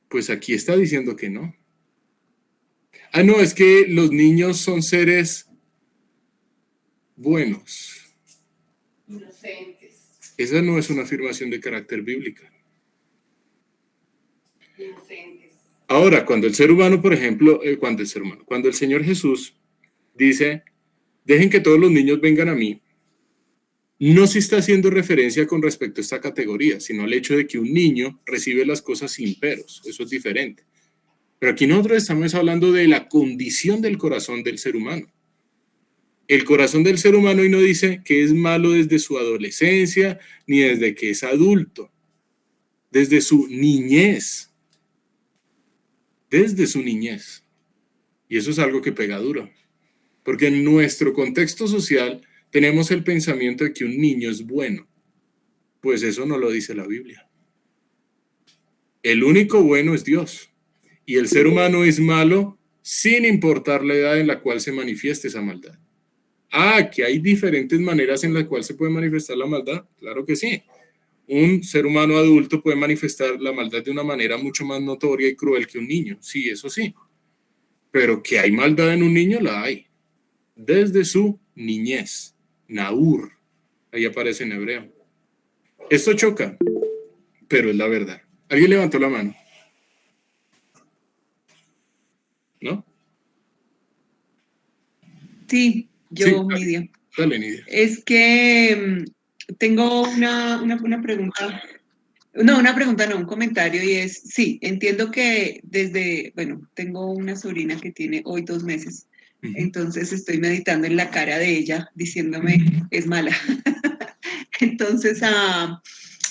[SPEAKER 1] Pues aquí está diciendo que no. Ah, no, es que los niños son seres buenos.
[SPEAKER 6] Inocentes.
[SPEAKER 1] Esa no es una afirmación de carácter bíblica.
[SPEAKER 6] Inocentes.
[SPEAKER 1] Ahora, cuando el ser humano, por ejemplo, cuando el Señor Jesús dice, dejen que todos los niños vengan a mí, no se está haciendo referencia con respecto a esta categoría, sino al hecho de que un niño recibe las cosas sin peros. Eso es diferente. Pero aquí nosotros estamos hablando de la condición del corazón del ser humano. El corazón del ser humano, y no dice que es malo desde su adolescencia, ni desde que es adulto, desde su niñez. Desde su niñez. Y eso es algo que pega duro. Porque en nuestro contexto social tenemos el pensamiento de que un niño es bueno. Pues eso no lo dice la Biblia. El único bueno es Dios. Y el ser humano es malo sin importar la edad en la cual se manifieste esa maldad. Ah, que hay diferentes maneras en las cuales se puede manifestar la maldad. Claro que sí. Un ser humano adulto puede manifestar la maldad de una manera mucho más notoria y cruel que un niño. Sí, eso sí. Pero que hay maldad en un niño, la hay. Desde su niñez. Naur. Ahí aparece en hebreo. Esto choca, pero es la verdad. ¿Alguien levantó la mano? ¿No?
[SPEAKER 2] Sí, yo,
[SPEAKER 1] Sí,
[SPEAKER 2] Nidia.
[SPEAKER 1] dale, Nidia.
[SPEAKER 2] Es que tengo una pregunta. No, una pregunta, no, un comentario, y es, sí, entiendo que tengo una sobrina que tiene hoy 2 meses, entonces estoy meditando en la cara de ella, diciéndome, es mala. Entonces,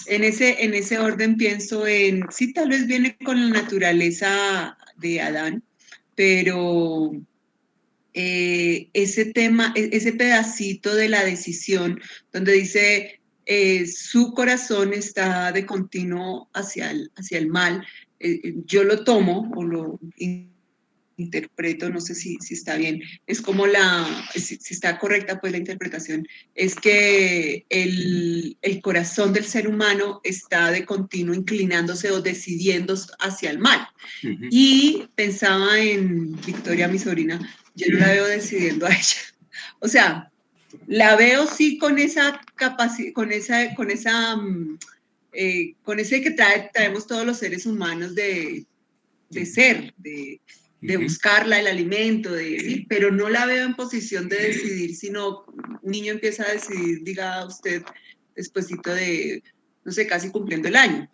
[SPEAKER 2] en ese orden pienso en, sí, tal vez viene con la naturaleza de Adán, pero ese tema, ese pedacito de la decisión, donde dice, su corazón está de continuo hacia el mal, yo lo tomo o lo interpreto, no sé si está bien, es como si está correcta pues la interpretación, es que el corazón del ser humano está de continuo inclinándose o decidiendo hacia el mal. Y pensaba en Victoria, mi sobrina, yo no la veo decidiendo a ella. O sea, la veo sí con esa capacidad, con ese que traemos todos los seres humanos de ser, de buscarla, el alimento, ¿sí? Pero no la veo en posición de decidir, sino un niño empieza a decidir, diga usted, despuesito de, no sé, casi cumpliendo el año.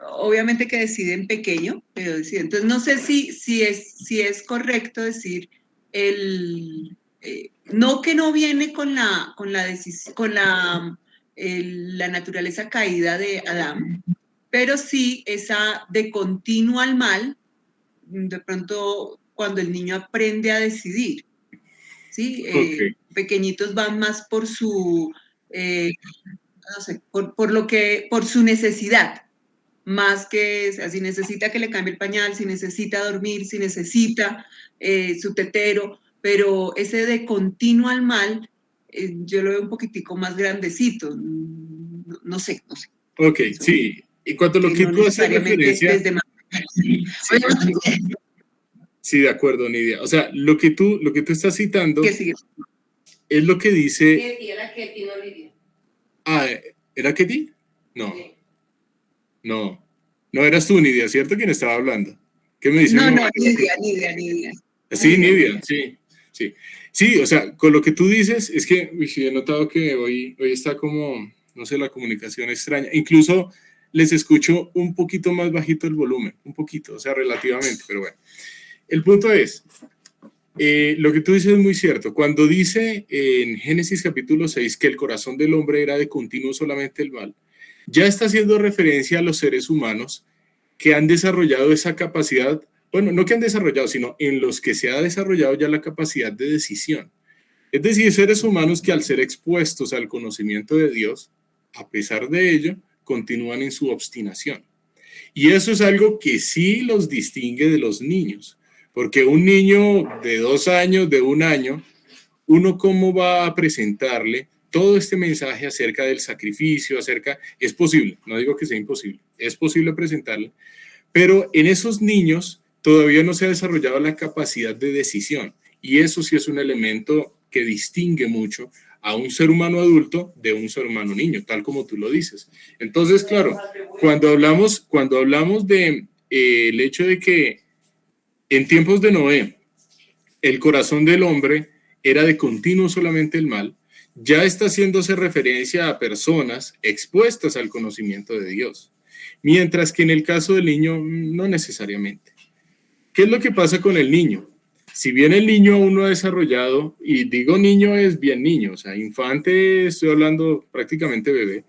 [SPEAKER 2] Obviamente que deciden pequeño, pero deciden. Entonces, no sé si es correcto decir no que no viene con la naturaleza caída de Adán, pero sí esa de continuo al mal, de pronto cuando el niño aprende a decidir, ¿sí? Pequeñitos van más por su, no sé, por su necesidad, más que, o sea, si necesita que le cambie el pañal, si necesita dormir, si necesita su tetero, pero ese de continuo al mal, yo lo veo un poquitico más grandecito, no sé.
[SPEAKER 1] Ok, sí. Y cuanto a lo que
[SPEAKER 2] no
[SPEAKER 1] tú haces referencia...
[SPEAKER 2] desde más.
[SPEAKER 1] Sí, de acuerdo, Nidia. O sea, lo que tú estás citando es lo que dice...
[SPEAKER 6] Ketty, era Ketty, no Lidia.
[SPEAKER 1] Ah, ¿era Ketty? No. Sí. No eras tú, Nidia, ¿cierto? ¿Quién estaba hablando? ¿Qué me dice?
[SPEAKER 2] No, Nidia.
[SPEAKER 1] Sí, Nidia, sí. Sí, o sea, con lo que tú dices, es que he notado que hoy está como, no sé, la comunicación extraña. Incluso les escucho un poquito más bajito el volumen, un poquito, o sea, relativamente, pero bueno. El punto es, lo que tú dices es muy cierto. Cuando dice en Génesis capítulo 6 que el corazón del hombre era de continuo solamente el mal, ya está haciendo referencia a los seres humanos que han desarrollado esa capacidad, bueno, no que han desarrollado, sino en los que se ha desarrollado ya la capacidad de decisión. Es decir, seres humanos que al ser expuestos al conocimiento de Dios, a pesar de ello, continúan en su obstinación. Y eso es algo que sí los distingue de los niños, porque un niño de 2 años, de 1 año, uno cómo va a presentarle todo este mensaje acerca del sacrificio, es posible, no digo que sea imposible, es posible presentarle, pero en esos niños todavía no se ha desarrollado la capacidad de decisión, y eso sí es un elemento que distingue mucho a un ser humano adulto de un ser humano niño, tal como tú lo dices. Entonces, claro, cuando hablamos de el hecho de que en tiempos de Noé, el corazón del hombre era de continuo solamente el mal, ya está haciéndose referencia a personas expuestas al conocimiento de Dios, mientras que en el caso del niño no necesariamente. ¿Qué es lo que pasa con el niño? Si bien el niño aún no ha desarrollado, y digo niño es bien niño, o sea, infante, estoy hablando prácticamente bebé,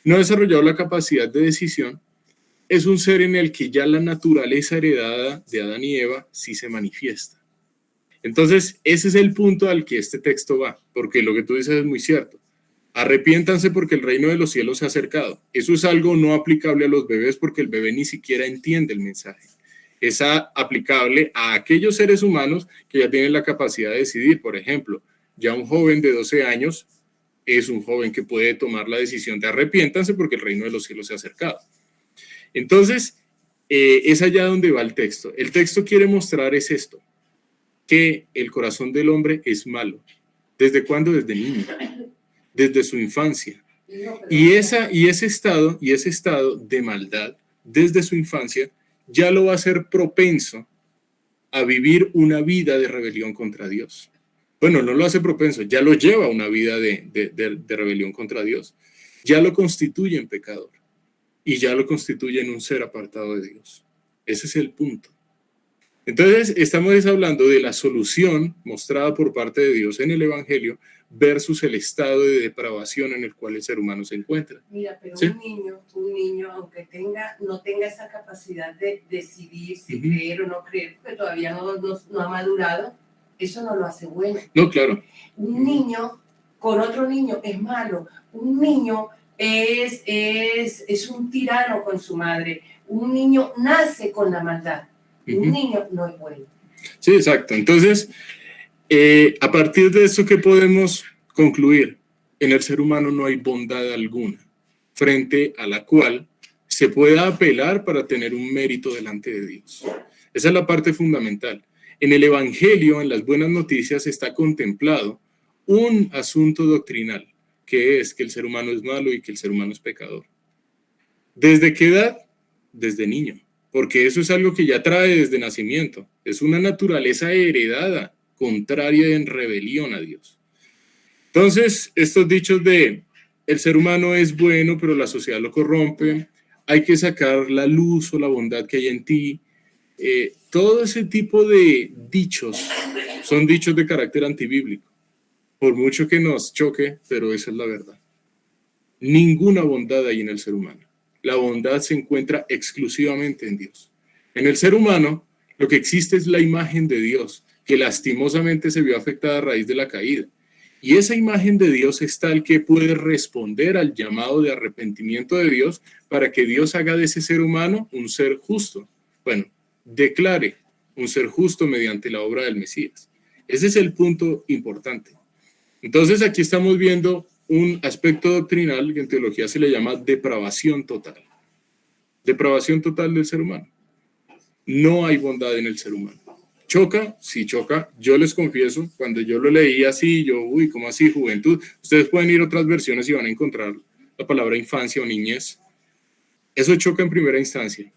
[SPEAKER 1] no ha desarrollado la capacidad de decisión, es un ser en el que ya la naturaleza heredada de Adán y Eva sí se manifiesta. Entonces, ese es el punto al que este texto va, porque lo que tú dices es muy cierto. Arrepiéntanse porque el reino de los cielos se ha acercado. Eso es algo no aplicable a los bebés porque el bebé ni siquiera entiende el mensaje. Es aplicable a aquellos seres humanos que ya tienen la capacidad de decidir. Por ejemplo, ya un joven de 12 años es un joven que puede tomar la decisión de arrepiéntanse porque el reino de los cielos se ha acercado. Entonces, es allá donde va el texto. El texto quiere mostrar es esto, que el corazón del hombre es malo. ¿Desde cuándo? Desde niño, desde su infancia. Y ese estado de maldad desde su infancia ya lo va a hacer propenso a vivir una vida de rebelión contra Dios. Bueno, no lo hace propenso, ya lo lleva a una vida de rebelión contra Dios. Ya lo constituye en pecador y ya lo constituye en un ser apartado de Dios. Ese es el punto. Entonces, estamos hablando de la solución mostrada por parte de Dios en el Evangelio versus el estado de depravación en el cual el ser humano se encuentra.
[SPEAKER 6] Mira, pero
[SPEAKER 1] ¿Sí?
[SPEAKER 6] un niño, aunque no tenga esa capacidad de decidir si creer o no creer, porque todavía no ha madurado, eso no lo hace bueno.
[SPEAKER 1] No, claro.
[SPEAKER 6] Un niño con otro niño es malo. Un niño es un tirano con su madre. Un niño nace con la maldad. Un niño no es bueno.
[SPEAKER 1] Sí, exacto. Entonces, a partir de eso, ¿qué podemos concluir? En el ser humano no hay bondad alguna, frente a la cual se pueda apelar para tener un mérito delante de Dios. Esa es la parte fundamental. En el Evangelio, en las buenas noticias, está contemplado un asunto doctrinal, que es que el ser humano es malo y que el ser humano es pecador. ¿Desde qué edad? Desde niño, porque eso es algo que ya trae desde nacimiento. Es una naturaleza heredada, contraria en rebelión a Dios. Entonces, estos dichos de el ser humano es bueno, pero la sociedad lo corrompe, hay que sacar la luz o la bondad que hay en ti, todo ese tipo de dichos son dichos de carácter antibíblico, por mucho que nos choque, pero esa es la verdad. Ninguna bondad hay en el ser humano. La bondad se encuentra exclusivamente en Dios. En el ser humano, lo que existe es la imagen de Dios, que lastimosamente se vio afectada a raíz de la caída. Y esa imagen de Dios es tal que puede responder al llamado de arrepentimiento de Dios para que Dios haga de ese ser humano un ser justo. Bueno, declare un ser justo mediante la obra del Mesías. Ese es el punto importante. Entonces aquí estamos viendo un aspecto doctrinal que en teología se le llama depravación total. Depravación total del ser humano. No hay bondad en el ser humano. ¿Choca? Sí choca. Yo les confieso, cuando yo lo leí así, uy, ¿cómo así? Juventud. Ustedes pueden ir a otras versiones y van a encontrar la palabra infancia o niñez. Eso choca en primera instancia.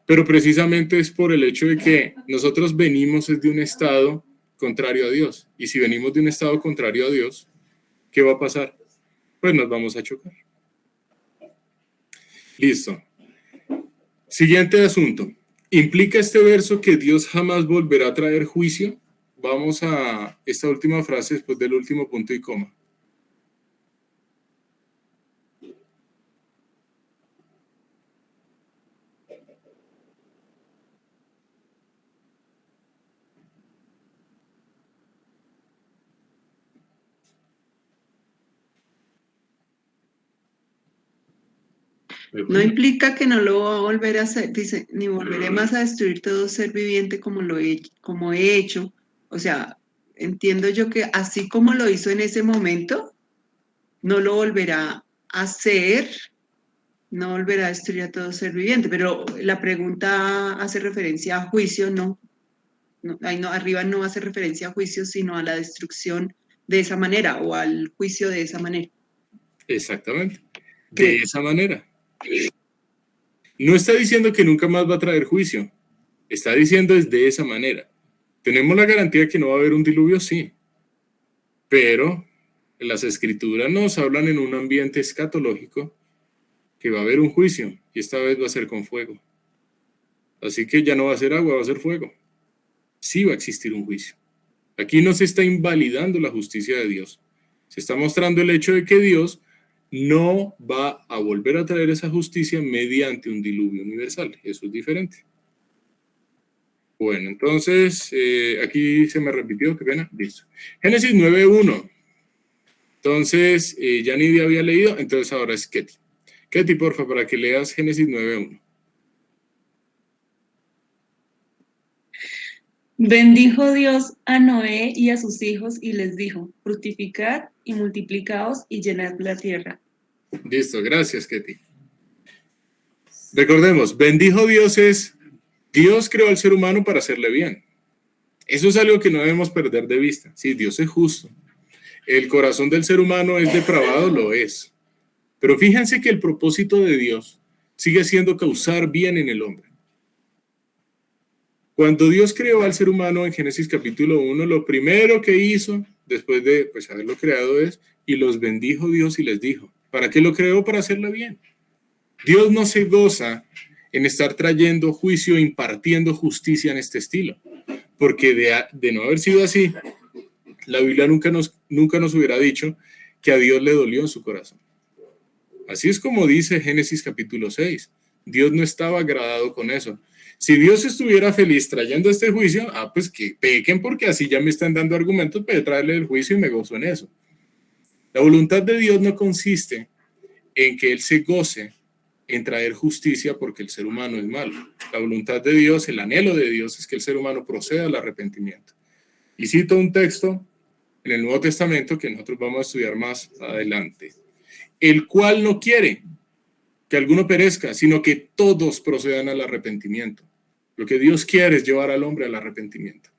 [SPEAKER 1] Pero precisamente es por el hecho de que nosotros venimos de un estado contrario a Dios. Y si venimos de un estado contrario a Dios, ¿qué va a pasar? Pues nos vamos a chocar. Listo. Siguiente asunto. ¿Implica este verso que Dios jamás volverá a traer juicio? Vamos a esta última frase después del último punto y coma.
[SPEAKER 2] No implica que no lo va a volver a hacer, dice, ni volveré más a destruir todo ser viviente como he hecho. O sea, entiendo yo que así como lo hizo en ese momento, no lo volverá a hacer, no volverá a destruir a todo ser viviente. Pero la pregunta hace referencia a juicio, no. Ahí no, arriba no hace referencia a juicio, sino a la destrucción de esa manera o al juicio de esa manera.
[SPEAKER 1] Exactamente, de esa manera. No está diciendo que nunca más va a traer juicio, está diciendo es de esa manera. ¿Tenemos la garantía que no va a haber un diluvio? Sí, pero las escrituras nos hablan en un ambiente escatológico que va a haber un juicio y esta vez va a ser con fuego. Así que ya no va a ser agua, va a ser fuego. Sí va a existir un juicio. Aquí no se está invalidando la justicia de Dios. Se está mostrando el hecho de que Dios no va a volver a traer esa justicia mediante un diluvio universal. Eso es diferente. Bueno, entonces, aquí se me repitió, qué pena. Listo. Génesis 9:1. Entonces, ya Nidia había leído, entonces ahora es Ketty. Ketty, porfa, para que leas Génesis 9:1.
[SPEAKER 3] Bendijo Dios a Noé y a sus hijos y les dijo, fructificad y multiplicaos y llenad la tierra.
[SPEAKER 1] Listo, gracias, Ketty. Recordemos, bendijo Dios es, Dios creó al ser humano para hacerle bien. Eso es algo que no debemos perder de vista. Sí, Dios es justo. El corazón del ser humano es depravado, lo es. Pero fíjense que el propósito de Dios sigue siendo causar bien en el hombre. Cuando Dios creó al ser humano en Génesis capítulo 1, lo primero que hizo, después de haberlo creado, es, y los bendijo Dios y les dijo, ¿para qué lo creó? Para hacerle bien. Dios no se goza en estar trayendo juicio, impartiendo justicia en este estilo, porque de no haber sido así, la Biblia nunca nos hubiera dicho que a Dios le dolió en su corazón. Así es como dice Génesis capítulo 6. Dios no estaba agradado con eso. Si Dios estuviera feliz trayendo este juicio, pues que pequen porque así ya me están dando argumentos para traerle el juicio y me gozo en eso. La voluntad de Dios no consiste en que Él se goce en traer justicia porque el ser humano es malo. La voluntad de Dios, el anhelo de Dios es que el ser humano proceda al arrepentimiento. Y cito un texto en el Nuevo Testamento que nosotros vamos a estudiar más adelante. El cual no quiere que alguno perezca, sino que todos procedan al arrepentimiento. Lo que Dios quiere es llevar al hombre al arrepentimiento.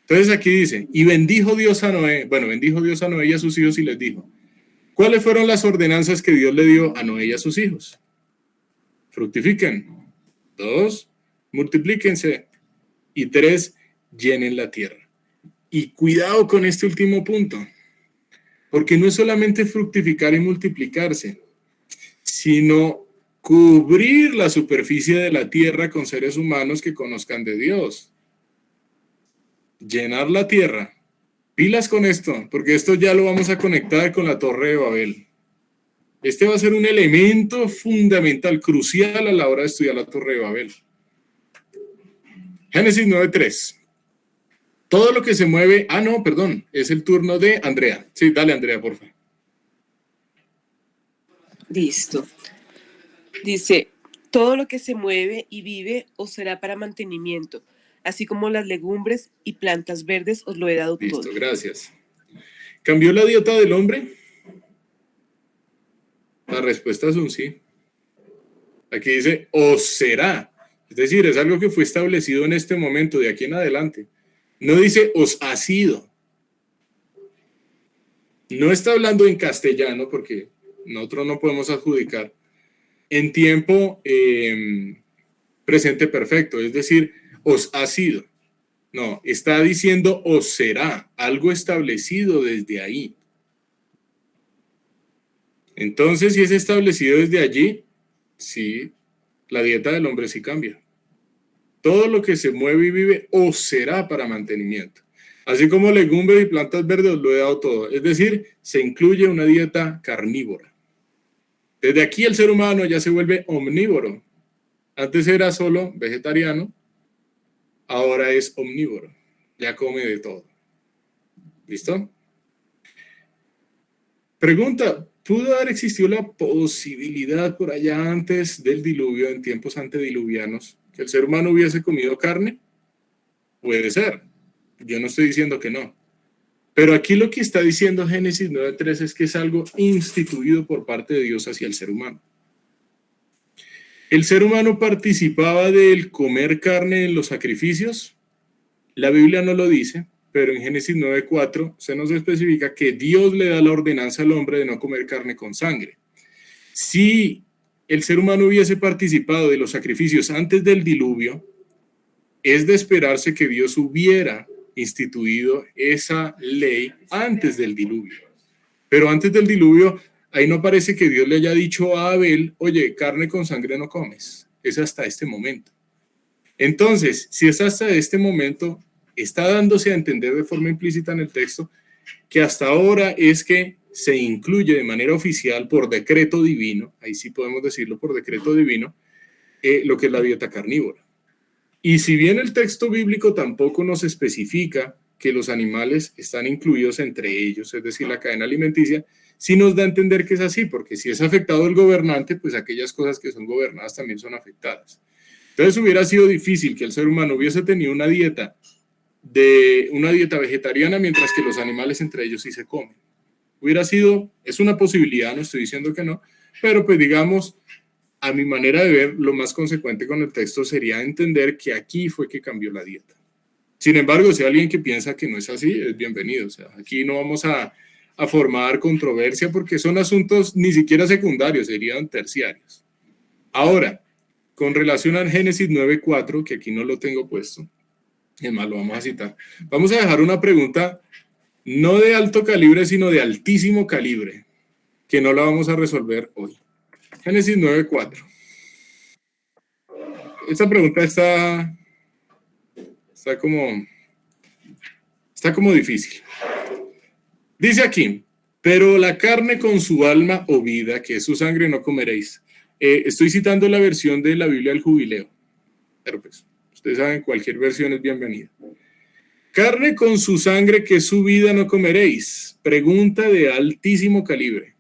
[SPEAKER 1] Entonces aquí dice, y bendijo Dios a Noé y a sus hijos y les dijo, ¿cuáles fueron las ordenanzas que Dios le dio a Noé y a sus hijos? Fructifiquen. 2, multiplíquense. Y 3, llenen la tierra. Y cuidado con este último punto, porque no es solamente fructificar y multiplicarse, sino cubrir la superficie de la tierra con seres humanos que conozcan de Dios. Llenar la tierra. Pilas con esto, porque esto ya lo vamos a conectar con la Torre de Babel. Este va a ser un elemento fundamental, crucial a la hora de estudiar la Torre de Babel. Génesis 9:3. Todo lo que se mueve... es el turno de Andrea. Sí, dale, Andrea, por favor.
[SPEAKER 5] Listo. Dice, todo lo que se mueve y vive os será para mantenimiento, así como las legumbres y plantas verdes os lo he dado todo.
[SPEAKER 1] Listo, gracias. ¿Cambió la dieta del hombre? La respuesta es un sí. Aquí dice, os será. Es decir, es algo que fue establecido en este momento, de aquí en adelante. No dice, os ha sido. No está hablando en castellano, porque nosotros no podemos adjudicar. En tiempo presente perfecto, es decir, os ha sido. No, está diciendo os será, algo establecido desde ahí. Entonces, si es establecido desde allí, sí, la dieta del hombre sí cambia. Todo lo que se mueve y vive os será para mantenimiento. Así como legumbres y plantas verdes os lo he dado todo. Es decir, se incluye una dieta carnívora. Desde aquí el ser humano ya se vuelve omnívoro. Antes era solo vegetariano, ahora es omnívoro. Ya come de todo. ¿Listo? Pregunta, ¿Pudo haber existido la posibilidad por allá antes del diluvio, en tiempos antediluvianos, que el ser humano hubiese comido carne? Puede ser. Yo no estoy diciendo que no. Pero aquí lo que está diciendo Génesis 9:3 es que es algo instituido por parte de Dios hacia el ser humano. ¿El ser humano participaba del comer carne en los sacrificios? La Biblia no lo dice, pero en Génesis 9:4 se nos especifica que Dios le da la ordenanza al hombre de no comer carne con sangre. Si el ser humano hubiese participado de los sacrificios antes del diluvio, es de esperarse que Dios hubiera instituido esa ley antes del diluvio. Pero antes del diluvio, ahí no parece que Dios le haya dicho a Abel, oye, carne con sangre no comes. Es hasta este momento. Entonces, si es hasta este momento, está dándose a entender de forma implícita en el texto que hasta ahora es que se incluye de manera oficial por decreto divino, ahí sí podemos decirlo por decreto divino, lo que es la dieta carnívora. Y si bien el texto bíblico tampoco nos especifica que los animales están incluidos entre ellos, es decir, la cadena alimenticia, sí nos da a entender que es así, porque si es afectado el gobernante, pues aquellas cosas que son gobernadas también son afectadas. Entonces hubiera sido difícil que el ser humano hubiese tenido una dieta vegetariana, mientras que los animales entre ellos sí se comen. Hubiera sido, es una posibilidad, no estoy diciendo que no, pero pues digamos, a mi manera de ver, lo más consecuente con el texto sería entender que aquí fue que cambió la dieta. Sin embargo, si hay alguien que piensa que no es así, es bienvenido. O sea, aquí no vamos a formar controversia porque son asuntos ni siquiera secundarios, serían terciarios. Ahora, con relación al Génesis 9:4, que aquí no lo tengo puesto, es más, lo vamos a citar. Vamos a dejar una pregunta no de alto calibre, sino de altísimo calibre, que no la vamos a resolver hoy. Génesis 9:4. Esta pregunta está como difícil. Dice aquí, pero la carne con su alma o vida, que es su sangre, no comeréis. Estoy citando la versión de la Biblia del Jubileo, pero pues ustedes saben, cualquier versión es bienvenida. Carne con su sangre, que es su vida, no comeréis. Pregunta de altísimo calibre.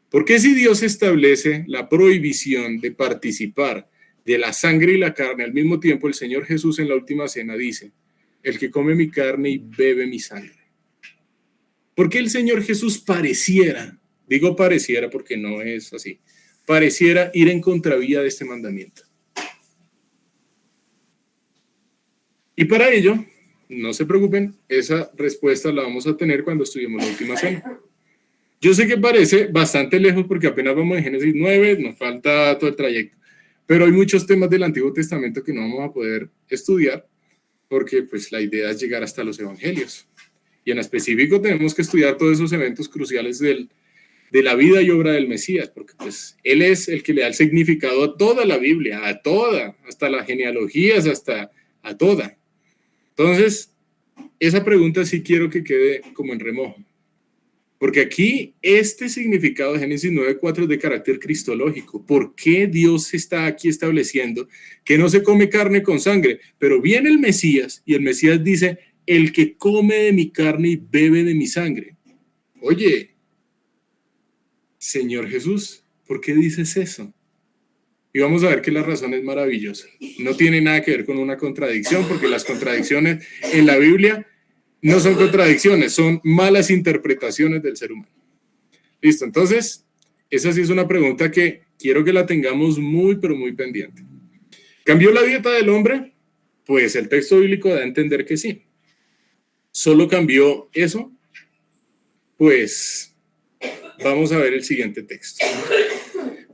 [SPEAKER 1] ¿Por qué si Dios establece la prohibición de participar de la sangre y la carne al mismo tiempo, el Señor Jesús en la última cena dice, el que come mi carne y bebe mi sangre? ¿Por qué el Señor Jesús pareciera, digo pareciera porque no es así, pareciera ir en contravía de este mandamiento? Y para ello, no se preocupen, esa respuesta la vamos a tener cuando estudiemos la última cena. Yo sé que parece bastante lejos porque apenas vamos en Génesis 9, nos falta todo el trayecto, pero hay muchos temas del Antiguo Testamento que no vamos a poder estudiar porque pues la idea es llegar hasta los evangelios. Y en específico tenemos que estudiar todos esos eventos cruciales de la vida y obra del Mesías, porque pues él es el que le da el significado a toda la Biblia, a toda, hasta las genealogías, hasta a toda. Entonces, esa pregunta sí quiero que quede como en remojo. Porque aquí este significado de Génesis 9:4 es de carácter cristológico. ¿Por qué Dios está aquí estableciendo que no se come carne con sangre? Pero viene el Mesías y el Mesías dice, el que come de mi carne y bebe de mi sangre. Oye, Señor Jesús, ¿por qué dices eso? Y vamos a ver que la razón es maravillosa. No tiene nada que ver con una contradicción, porque las contradicciones en la Biblia no son contradicciones, son malas interpretaciones del ser humano. Listo, entonces, esa sí es una pregunta que quiero que la tengamos muy, pero muy pendiente. ¿Cambió la dieta del hombre? Pues el texto bíblico da a entender que sí. ¿Solo cambió eso? Pues vamos a ver el siguiente texto.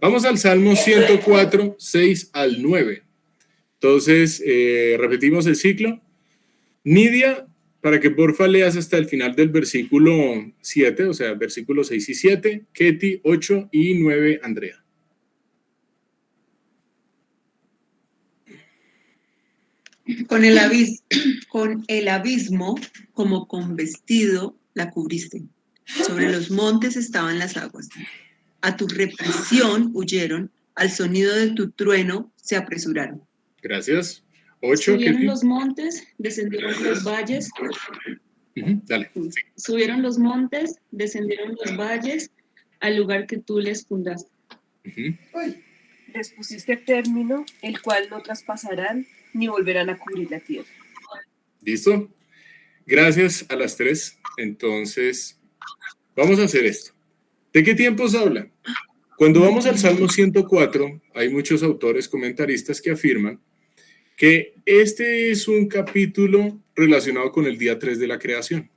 [SPEAKER 1] Vamos al Salmo 104, 6 al 9. Entonces, repetimos el ciclo. Nidia, para que porfa leas hasta el final del versículo 7, o sea, versículos 6 y 7, Ketty 8 y 9, Andrea.
[SPEAKER 2] Con el abismo, como con vestido, la cubriste. Sobre los montes estaban las aguas. A tu represión huyeron, al sonido de tu trueno se apresuraron.
[SPEAKER 1] Gracias. 8.
[SPEAKER 3] Subieron los montes, descendieron los valles.
[SPEAKER 1] Dale. Sí.
[SPEAKER 3] Subieron los montes, descendieron los valles, al lugar que tú les fundaste.
[SPEAKER 5] Les pusiste término, el cual no traspasarán ni volverán a cubrir la tierra.
[SPEAKER 1] ¿Listo? Gracias a las tres. Entonces, vamos a hacer esto. ¿De qué tiempos habla? Cuando vamos al Salmo 104, hay muchos autores comentaristas que afirman que este es un capítulo relacionado con el día 3 de la creación.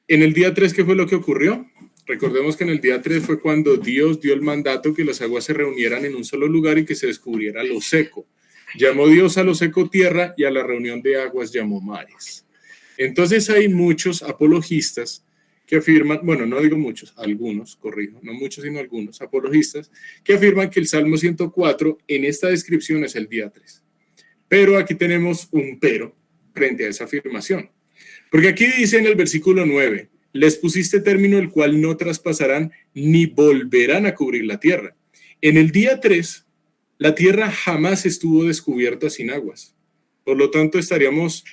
[SPEAKER 1] En el día 3, ¿qué fue lo que ocurrió? Recordemos que en el día 3 fue cuando Dios dio el mandato que las aguas se reunieran en un solo lugar y que se descubriera lo seco. Llamó Dios a lo seco tierra y a la reunión de aguas llamó mares. Entonces hay muchos apologistas que afirman, bueno, no digo muchos, algunos, corrijo, no muchos sino algunos apologistas, que afirman que el Salmo 104 en esta descripción es el día 3. Pero aquí tenemos un pero frente a esa afirmación. Porque aquí dice en el versículo 9, les pusiste término el cual no traspasarán ni volverán a cubrir la tierra. En el día 3, la tierra jamás estuvo descubierta sin aguas. Por lo tanto, estaríamos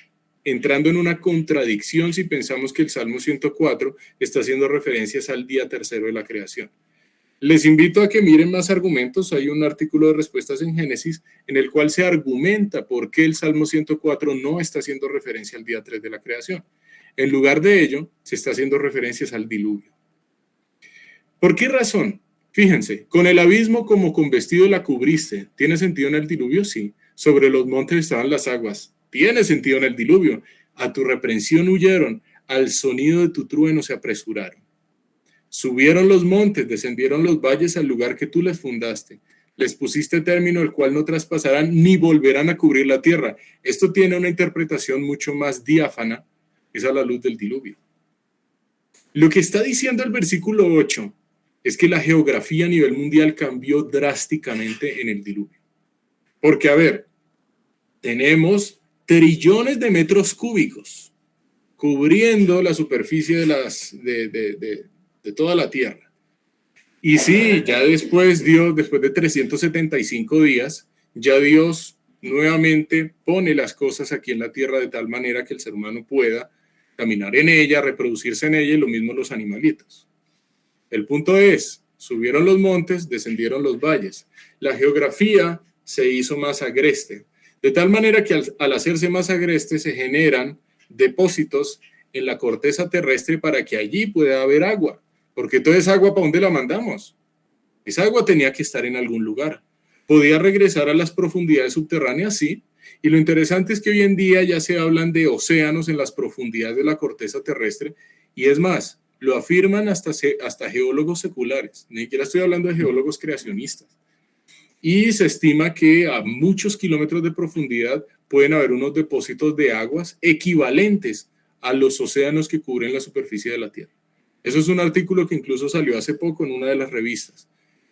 [SPEAKER 1] entrando en una contradicción si pensamos que el Salmo 104 está haciendo referencias al día 3 de la creación. Les invito a que miren más argumentos. Hay un artículo de respuestas en Génesis en el cual se argumenta por qué el Salmo 104 no está haciendo referencia al día 3 de la creación. En lugar de ello, se está haciendo referencias al diluvio. ¿Por qué razón? Fíjense, con el abismo como con vestido la cubriste. ¿Tiene sentido en el diluvio? Sí. Sobre los montes estaban las aguas. Tiene sentido en el diluvio. A tu reprensión huyeron, al sonido de tu trueno se apresuraron. Subieron los montes, descendieron los valles al lugar que tú les fundaste. Les pusiste término el cual no traspasarán ni volverán a cubrir la tierra. Esto tiene una interpretación mucho más diáfana, es a la luz del diluvio. Lo que está diciendo el versículo 8 es que la geografía a nivel mundial cambió drásticamente en el diluvio. Porque, a ver, tenemos trillones de metros cúbicos cubriendo la superficie de toda la tierra. Y sí, ya después de 375 días, ya Dios nuevamente pone las cosas aquí en la tierra de tal manera que el ser humano pueda caminar en ella, reproducirse en ella y lo mismo los animalitos. El punto es, subieron los montes, descendieron los valles. La geografía se hizo más agreste, de tal manera que al hacerse más agreste se generan depósitos en la corteza terrestre para que allí pueda haber agua. Porque toda esa agua, ¿para dónde la mandamos? Esa agua tenía que estar en algún lugar. ¿Podía regresar a las profundidades subterráneas? Sí. Y lo interesante es que hoy en día ya se hablan de océanos en las profundidades de la corteza terrestre. Y es más, lo afirman hasta geólogos seculares. Ni siquiera estoy hablando de geólogos creacionistas. Y se estima que a muchos kilómetros de profundidad pueden haber unos depósitos de aguas equivalentes a los océanos que cubren la superficie de la Tierra. Eso es un artículo que incluso salió hace poco en una de las revistas,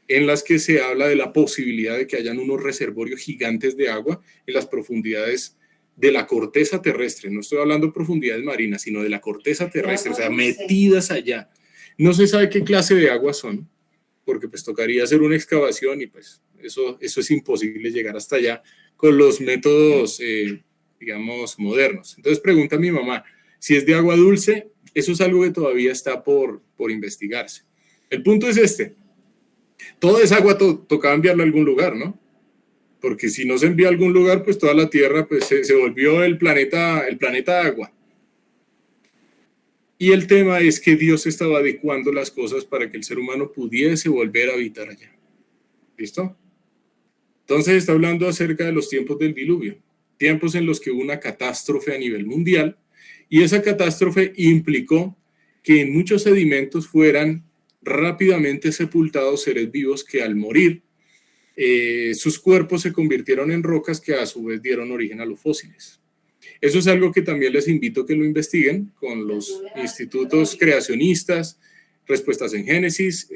[SPEAKER 1] en las que se habla de la posibilidad de que hayan unos reservorios gigantes de agua en las profundidades de la corteza terrestre. No estoy hablando de profundidades marinas, sino de la corteza terrestre, o sea, metidas allá. No se sabe qué clase de aguas son, porque pues tocaría hacer una excavación y pues eso es imposible llegar hasta allá con los métodos, digamos, modernos. Entonces pregunta a mi mamá, si es de agua dulce, eso es algo que todavía está por investigarse. El punto es este. Toda esa agua tocaba enviarla a algún lugar, ¿no? Porque si no se envía a algún lugar, pues toda la Tierra pues, se volvió el planeta agua. Y el tema es que Dios estaba adecuando las cosas para que el ser humano pudiese volver a habitar allá. ¿Listo? Entonces está hablando acerca de los tiempos del diluvio, tiempos en los que hubo una catástrofe a nivel mundial, y esa catástrofe implicó que en muchos sedimentos fueran rápidamente sepultados seres vivos que al morir sus cuerpos se convirtieron en rocas que a su vez dieron origen a los fósiles. Eso es algo que también les invito a que lo investiguen con los institutos creacionistas, Respuestas en Génesis,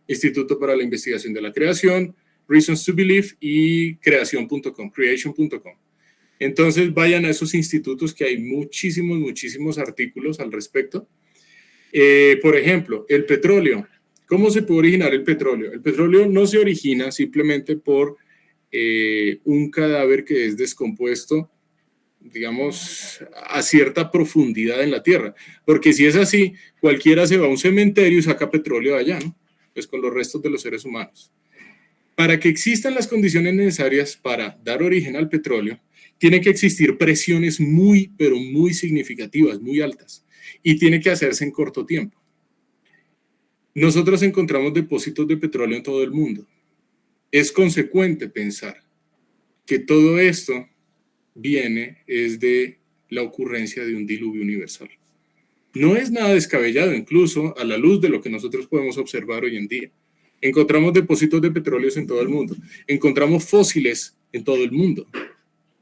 [SPEAKER 1] Instituto para la Investigación de la Creación, Reasons to Believe y creation.com. Entonces vayan a esos institutos que hay muchísimos artículos al respecto. Por ejemplo, el petróleo. ¿Cómo se puede originar el petróleo? El petróleo no se origina simplemente por un cadáver que es descompuesto digamos, a cierta profundidad en la tierra. Porque si es así, cualquiera se va a un cementerio y saca petróleo de allá, ¿no? Pues con los restos de los seres humanos. Para que existan las condiciones necesarias para dar origen al petróleo, tiene que existir presiones muy, pero muy significativas, muy altas, y tiene que hacerse en corto tiempo. Nosotros encontramos depósitos de petróleo en todo el mundo. Es consecuente pensar que todo esto viene es de la ocurrencia de un diluvio universal. No es nada descabellado, incluso a la luz de lo que nosotros podemos observar hoy en día. Encontramos depósitos de petróleos en todo el mundo. Encontramos fósiles en todo el mundo.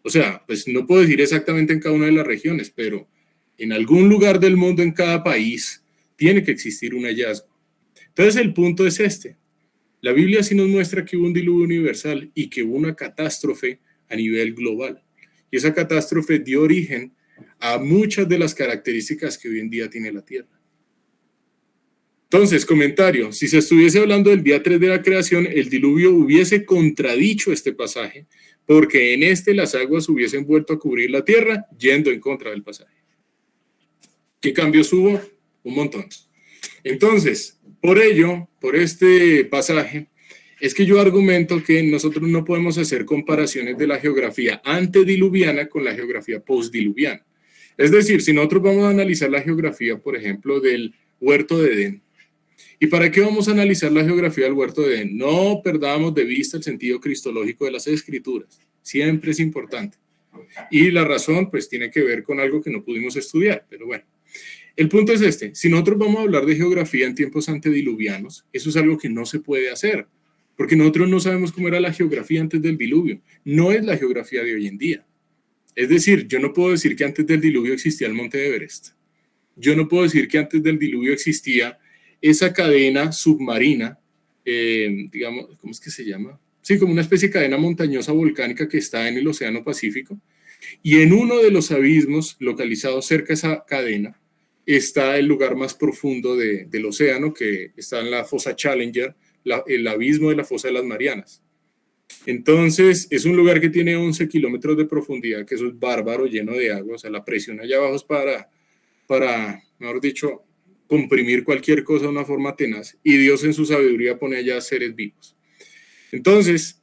[SPEAKER 1] O sea, pues no puedo decir exactamente en cada una de las regiones, pero en algún lugar del mundo, en cada país, tiene que existir un hallazgo. Entonces el punto es este. La Biblia sí nos muestra que hubo un diluvio universal y que hubo una catástrofe a nivel global. Y esa catástrofe dio origen a muchas de las características que hoy en día tiene la Tierra. Entonces, comentario, si se estuviese hablando del día 3 de la creación, el diluvio hubiese contradicho este pasaje, porque en este las aguas hubiesen vuelto a cubrir la tierra, yendo en contra del pasaje. ¿Qué cambios hubo? Un montón. Entonces, por ello, por este pasaje, es que yo argumento que nosotros no podemos hacer comparaciones de la geografía antediluviana con la geografía postdiluviana. Es decir, si nosotros vamos a analizar la geografía, por ejemplo, del huerto de Edén, ¿y para qué vamos a analizar la geografía del huerto de Edén? No perdamos de vista el sentido cristológico de las escrituras. Siempre es importante. Y la razón, pues, tiene que ver con algo que no pudimos estudiar, pero bueno. El punto es este. Si nosotros vamos a hablar de geografía en tiempos antediluvianos, eso es algo que no se puede hacer, porque nosotros no sabemos cómo era la geografía antes del diluvio. No es la geografía de hoy en día. Es decir, yo no puedo decir que antes del diluvio existía el monte Everest. Yo no puedo decir que antes del diluvio existía esa cadena submarina, digamos, ¿cómo es que se llama? Sí, como una especie de cadena montañosa volcánica que está en el Océano Pacífico. Y en uno de los abismos localizados cerca de esa cadena está el lugar más profundo del océano, que está en la fosa Challenger, el abismo de la fosa de las Marianas. Entonces, es un lugar que tiene 11 kilómetros de profundidad, que eso es bárbaro, lleno de agua. O sea, la presión allá abajo es para, mejor dicho, comprimir cualquier cosa de una forma tenaz, y Dios en su sabiduría pone allá seres vivos. Entonces,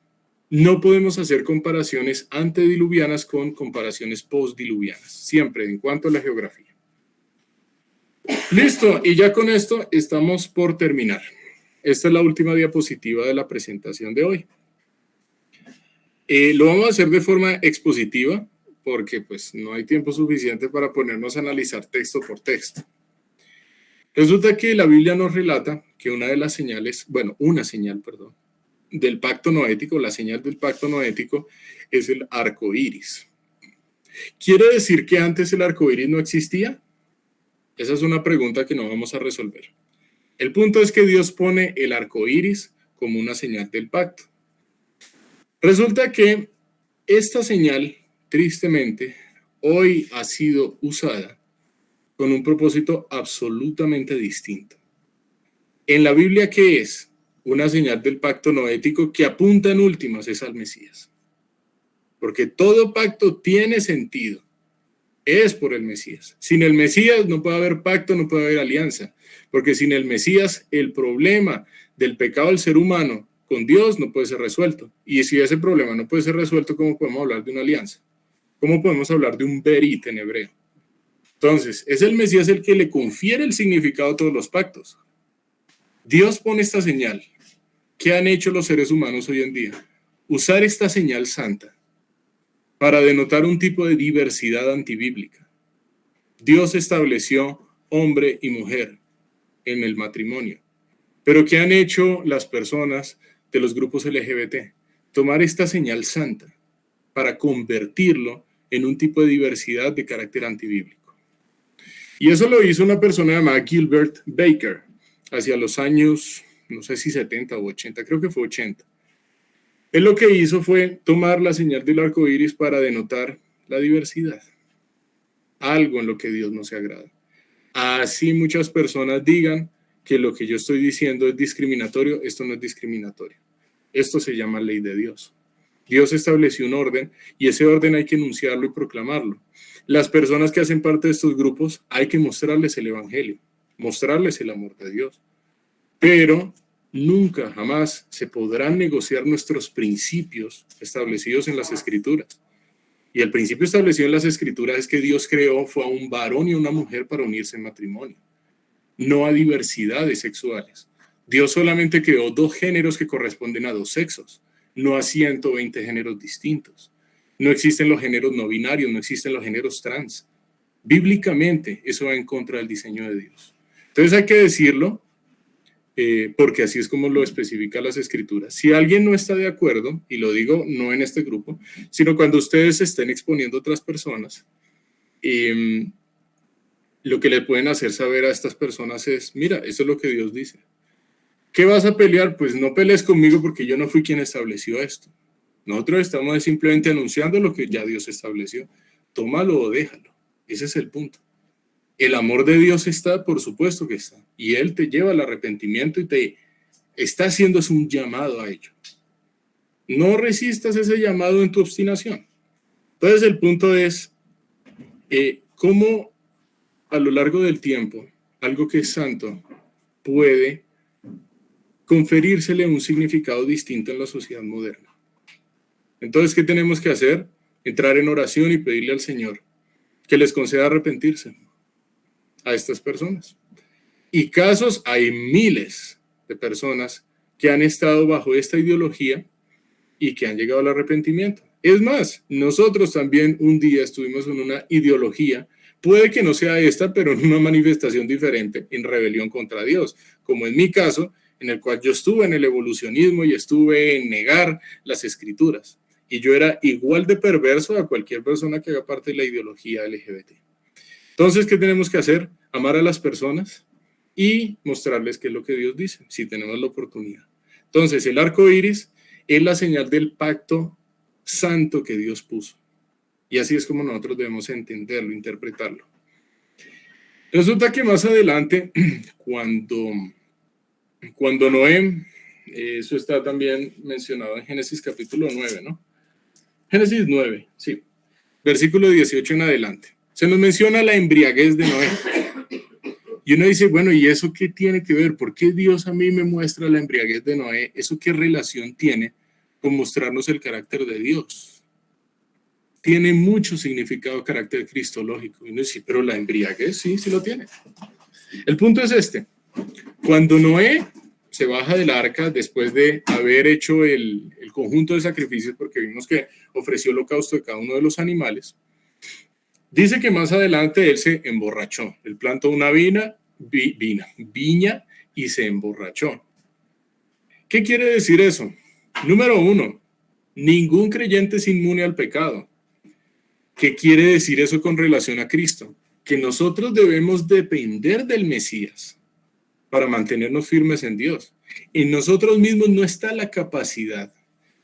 [SPEAKER 1] no podemos hacer comparaciones antediluvianas con comparaciones postdiluvianas, siempre en cuanto a la geografía. Listo, y ya con esto estamos por terminar. Esta es la última diapositiva de la presentación de hoy. Lo vamos a hacer de forma expositiva, porque pues no hay tiempo suficiente para ponernos a analizar texto por texto. Resulta que la Biblia nos relata que una señal, del pacto noético, la señal del pacto noético es el arco iris. ¿Quiere decir que antes el arco iris no existía? Esa es una pregunta que no vamos a resolver. El punto es que Dios pone el arco iris como una señal del pacto. Resulta que esta señal, tristemente, hoy ha sido usada con un propósito absolutamente distinto. En la Biblia, ¿qué es? Una señal del pacto noético que apunta en últimas es al Mesías. Porque todo pacto tiene sentido, es por el Mesías. Sin el Mesías no puede haber pacto, no puede haber alianza. Porque sin el Mesías, el problema del pecado del ser humano con Dios no puede ser resuelto. Y si ese problema no puede ser resuelto, ¿cómo podemos hablar de una alianza? ¿Cómo podemos hablar de un berit en hebreo? Entonces, es el Mesías el que le confiere el significado a todos los pactos. Dios pone esta señal. ¿Qué han hecho los seres humanos hoy en día? Usar esta señal santa para denotar un tipo de diversidad antibíblica. Dios estableció hombre y mujer en el matrimonio. Pero ¿qué han hecho las personas de los grupos LGBT? Tomar esta señal santa para convertirlo en un tipo de diversidad de carácter antibíblico. Y eso lo hizo una persona llamada Gilbert Baker, hacia los años, no sé si 70 o 80, creo que fue 80. Él lo que hizo fue tomar la señal del arco iris para denotar la diversidad, algo en lo que Dios no se agrada. Así muchas personas digan que lo que yo estoy diciendo es discriminatorio, esto no es discriminatorio. Esto se llama ley de Dios. Dios estableció un orden y ese orden hay que enunciarlo y proclamarlo. Las personas que hacen parte de estos grupos hay que mostrarles el evangelio, mostrarles el amor de Dios. Pero nunca, jamás se podrán negociar nuestros principios establecidos en las Escrituras. Y el principio establecido en las Escrituras es que Dios creó fue a un varón y una mujer para unirse en matrimonio, no a diversidades sexuales. Dios solamente creó 2 géneros que corresponden a 2 sexos, no a 120 géneros distintos. No existen los géneros no binarios, no existen los géneros trans. Bíblicamente, eso va en contra del diseño de Dios. Entonces hay que decirlo, porque así es como lo especifican las Escrituras. Si alguien no está de acuerdo, y lo digo no en este grupo, sino cuando ustedes estén exponiendo a otras personas, lo que le pueden hacer saber a estas personas es, mira, eso es lo que Dios dice. ¿Qué vas a pelear? Pues no pelees conmigo porque yo no fui quien estableció esto. Nosotros estamos simplemente anunciando lo que ya Dios estableció. Tómalo o déjalo. Ese es el punto. El amor de Dios está, por supuesto que está. Y Él te lleva al arrepentimiento y te está haciendo un llamado a ello. No resistas ese llamado en tu obstinación. Entonces el punto es cómo a lo largo del tiempo algo que es santo puede conferírsele un significado distinto en la sociedad moderna. Entonces, ¿qué tenemos que hacer? Entrar en oración y pedirle al Señor que les conceda arrepentirse a estas personas. Y casos, hay miles de personas que han estado bajo esta ideología y que han llegado al arrepentimiento. Es más, nosotros también un día estuvimos en una ideología, puede que no sea esta, pero en una manifestación diferente, en rebelión contra Dios, como en mi caso, en el cual yo estuve en el evolucionismo y estuve en negar las Escrituras. Y yo era igual de perverso a cualquier persona que haga parte de la ideología LGBT. Entonces, ¿qué tenemos que hacer? Amar a las personas y mostrarles qué es lo que Dios dice, si tenemos la oportunidad. Entonces, el arco iris es la señal del pacto santo que Dios puso. Y así es como nosotros debemos entenderlo, interpretarlo. Resulta que más adelante, cuando Noé, eso está también mencionado en Génesis capítulo 9, ¿no? Génesis 9, sí, versículo 18 en adelante. Se nos menciona la embriaguez de Noé. Y uno dice, bueno, ¿y eso qué tiene que ver? ¿Por qué Dios a mí me muestra la embriaguez de Noé? ¿Eso qué relación tiene con mostrarnos el carácter de Dios? Tiene mucho significado, carácter cristológico. Y uno dice, pero la embriaguez sí lo tiene. El punto es este. Cuando Noé se baja del arca después de haber hecho el conjunto de sacrificios, porque vimos que ofreció holocausto de cada uno de los animales, dice que más adelante él se emborrachó. Él plantó una viña y se emborrachó. ¿Qué quiere decir eso? Número 1, ningún creyente es inmune al pecado. ¿Qué quiere decir eso con relación a Cristo? Que nosotros debemos depender del Mesías para mantenernos firmes en Dios. En nosotros mismos no está la capacidad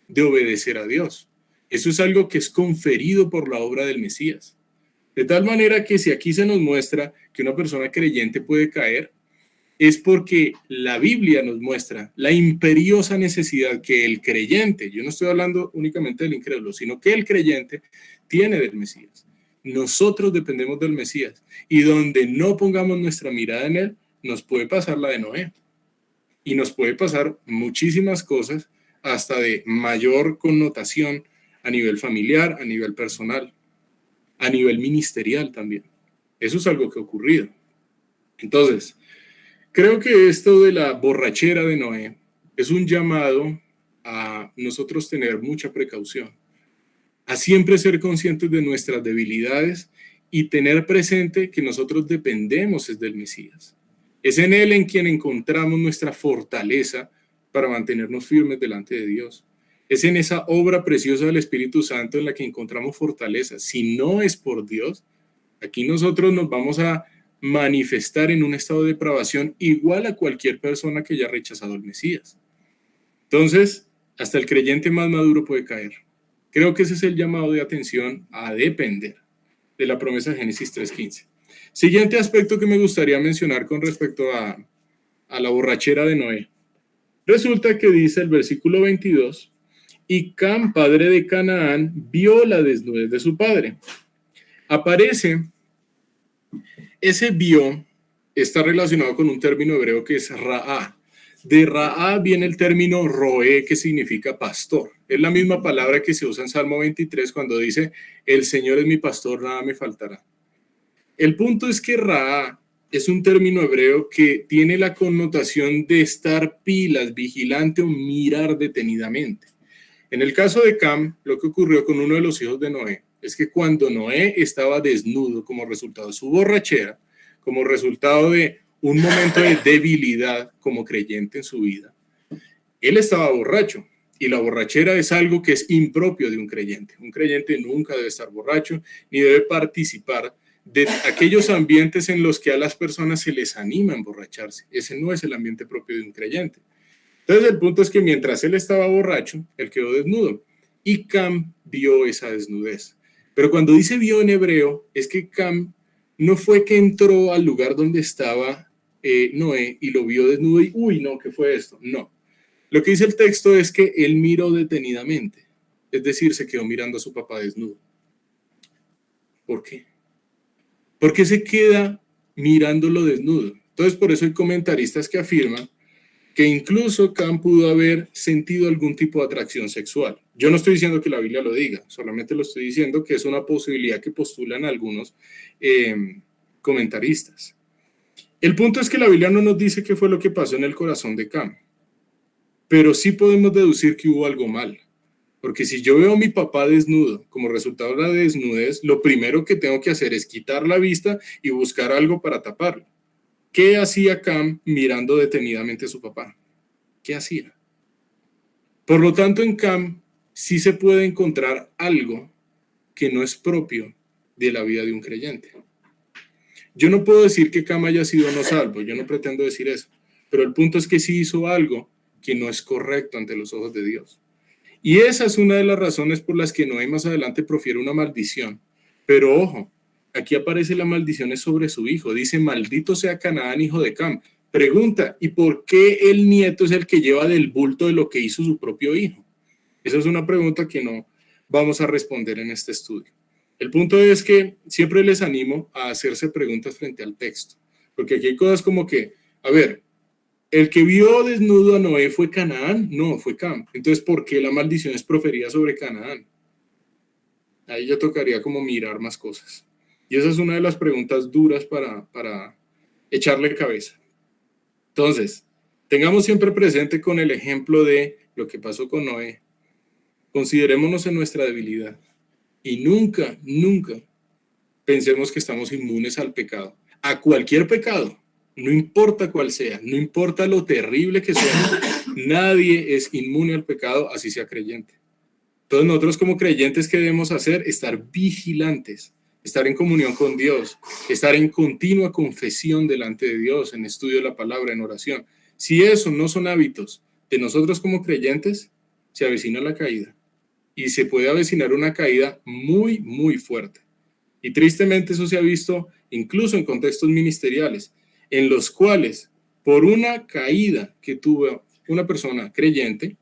[SPEAKER 1] de obedecer a Dios. Eso es algo que es conferido por la obra del Mesías. De tal manera que si aquí se nos muestra que una persona creyente puede caer, es porque la Biblia nos muestra la imperiosa necesidad que el creyente, yo no estoy hablando únicamente del incrédulo, sino que el creyente tiene del Mesías. Nosotros dependemos del Mesías y donde no pongamos nuestra mirada en él, nos puede pasar la de Noé y nos puede pasar muchísimas cosas hasta de mayor connotación a nivel familiar, a nivel personal, a nivel ministerial también. Eso es algo que ha ocurrido. Entonces, creo que esto de la borrachera de Noé es un llamado a nosotros tener mucha precaución, a siempre ser conscientes de nuestras debilidades y tener presente que nosotros dependemos del Mesías. Es en Él en quien encontramos nuestra fortaleza para mantenernos firmes delante de Dios. Es en esa obra preciosa del Espíritu Santo en la que encontramos fortaleza. Si no es por Dios, aquí nosotros nos vamos a manifestar en un estado de depravación igual a cualquier persona que haya rechazado al Mesías. Entonces, hasta el creyente más maduro puede caer. Creo que ese es el llamado de atención a depender de la promesa de Génesis 3:15. Siguiente aspecto que me gustaría mencionar con respecto a la borrachera de Noé. Resulta que dice el versículo 22, y Cam, padre de Canaán, vio la desnudez de su padre. Aparece, ese vio está relacionado con un término hebreo que es Ra'a. De Ra'a viene el término Roé, que significa pastor. Es la misma palabra que se usa en Salmo 23 cuando dice, el Señor es mi pastor, nada me faltará. El punto es que Ra'a es un término hebreo que tiene la connotación de estar pilas, vigilante o mirar detenidamente. En el caso de Cam, lo que ocurrió con uno de los hijos de Noé es que cuando Noé estaba desnudo como resultado de su borrachera, como resultado de un momento de debilidad como creyente en su vida, él estaba borracho. Y la borrachera es algo que es impropio de un creyente. Un creyente nunca debe estar borracho ni debe participar de aquellos ambientes en los que a las personas se les anima a emborracharse. Ese no es el ambiente propio de un creyente. Entonces el punto es que mientras él estaba borracho, él quedó desnudo. Y Cam vio esa desnudez. Pero cuando dice vio en hebreo, es que Cam no fue que entró al lugar donde estaba Noé y lo vio desnudo y, uy, no, ¿qué fue esto? No. Lo que dice el texto es que él miró detenidamente. Es decir, se quedó mirando a su papá desnudo. ¿Por qué? ¿Por qué se queda mirándolo desnudo? Entonces, por eso hay comentaristas que afirman que incluso Cam pudo haber sentido algún tipo de atracción sexual. Yo no estoy diciendo que la Biblia lo diga, solamente lo estoy diciendo que es una posibilidad que postulan algunos comentaristas. El punto es que la Biblia no nos dice qué fue lo que pasó en el corazón de Cam, pero sí podemos deducir que hubo algo mal. Porque si yo veo a mi papá desnudo como resultado de la desnudez, lo primero que tengo que hacer es quitar la vista y buscar algo para taparlo. ¿Qué hacía Cam mirando detenidamente a su papá? ¿Qué hacía? Por lo tanto, en Cam sí se puede encontrar algo que no es propio de la vida de un creyente. Yo no puedo decir que Cam haya sido no salvo, yo no pretendo decir eso, pero el punto es que sí hizo algo que no es correcto ante los ojos de Dios. Y esa es una de las razones por las que Noé más adelante profiere una maldición. Pero ojo, aquí aparece la maldición es sobre su hijo. Dice, maldito sea Canaán, hijo de Cam. Pregunta, ¿y por qué el nieto es el que lleva del bulto de lo que hizo su propio hijo? Esa es una pregunta que no vamos a responder en este estudio. El punto es que siempre les animo a hacerse preguntas frente al texto. Porque aquí hay cosas como que, a ver, ¿el que vio desnudo a Noé fue Canaán? No, fue Cam. Entonces, ¿por qué la maldición es proferida sobre Canaán? Ahí ya tocaría como mirar más cosas. Y esa es una de las preguntas duras para echarle cabeza. Entonces, tengamos siempre presente con el ejemplo de lo que pasó con Noé. Considerémonos en nuestra debilidad. Y nunca, nunca pensemos que estamos inmunes al pecado. A cualquier pecado. No importa cuál sea, no importa lo terrible que sea, nadie es inmune al pecado, así sea creyente. Entonces nosotros como creyentes, ¿qué debemos hacer? Estar vigilantes, estar en comunión con Dios, estar en continua confesión delante de Dios, en estudio de la palabra, en oración. Si eso no son hábitos de nosotros como creyentes, se avecina la caída. Y se puede avecinar una caída muy, muy fuerte. Y tristemente eso se ha visto incluso en contextos ministeriales, en los cuales, por una caída que tuvo una persona creyente,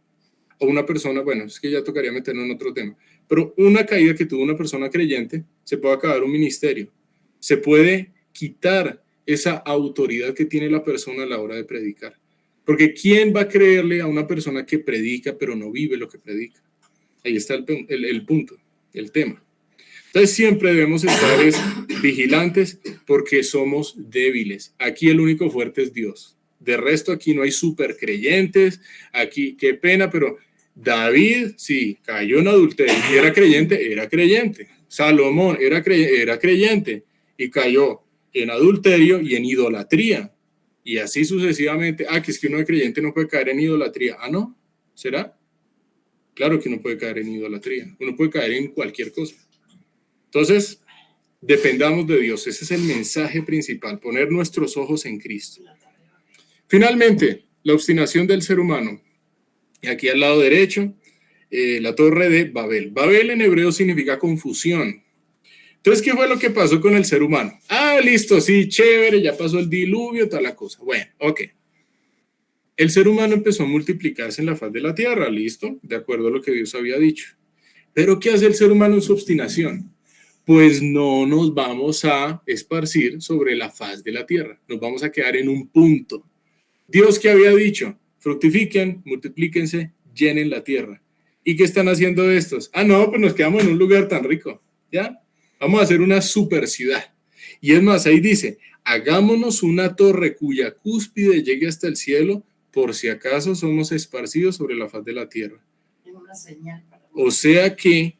[SPEAKER 1] o una persona, bueno, es que ya tocaría meternos en otro tema, pero una caída que tuvo una persona creyente, se puede acabar un ministerio, se puede quitar esa autoridad que tiene la persona a la hora de predicar. Porque ¿quién va a creerle a una persona que predica pero no vive lo que predica? Ahí está el punto, el tema. Entonces siempre debemos estar vigilantes porque somos débiles. Aquí el único fuerte es Dios. De resto aquí no hay super creyentes. Aquí, qué pena, pero David sí, cayó en adulterio y era creyente. Salomón era creyente y cayó en adulterio y en idolatría. Y así sucesivamente. Que es que uno de creyente no puede caer en idolatría. ¿No? ¿Será? Claro que uno puede caer en idolatría. Uno puede caer en cualquier cosa. Entonces, dependamos de Dios. Ese es el mensaje principal, poner nuestros ojos en Cristo. Finalmente, la obstinación del ser humano. Y aquí al lado derecho, la torre de Babel. Babel en hebreo significa confusión. Entonces, ¿qué fue lo que pasó con el ser humano? Listo, sí, chévere, ya pasó el diluvio, tal la cosa. Bueno, ok. El ser humano empezó a multiplicarse en la faz de la tierra, listo, de acuerdo a lo que Dios había dicho. Pero ¿qué hace el ser humano en su obstinación? Pues no nos vamos a esparcir sobre la faz de la tierra, nos vamos a quedar en un punto. Dios que había dicho, fructifiquen, multiplíquense, llenen la tierra. ¿Y qué están haciendo estos? No, pues nos quedamos en un lugar tan rico, ¿ya? Vamos a hacer una super ciudad. Y es más, ahí dice, hagámonos una torre cuya cúspide llegue hasta el cielo, por si acaso somos esparcidos sobre la faz de la tierra.
[SPEAKER 6] Es una señal para
[SPEAKER 1] O sea que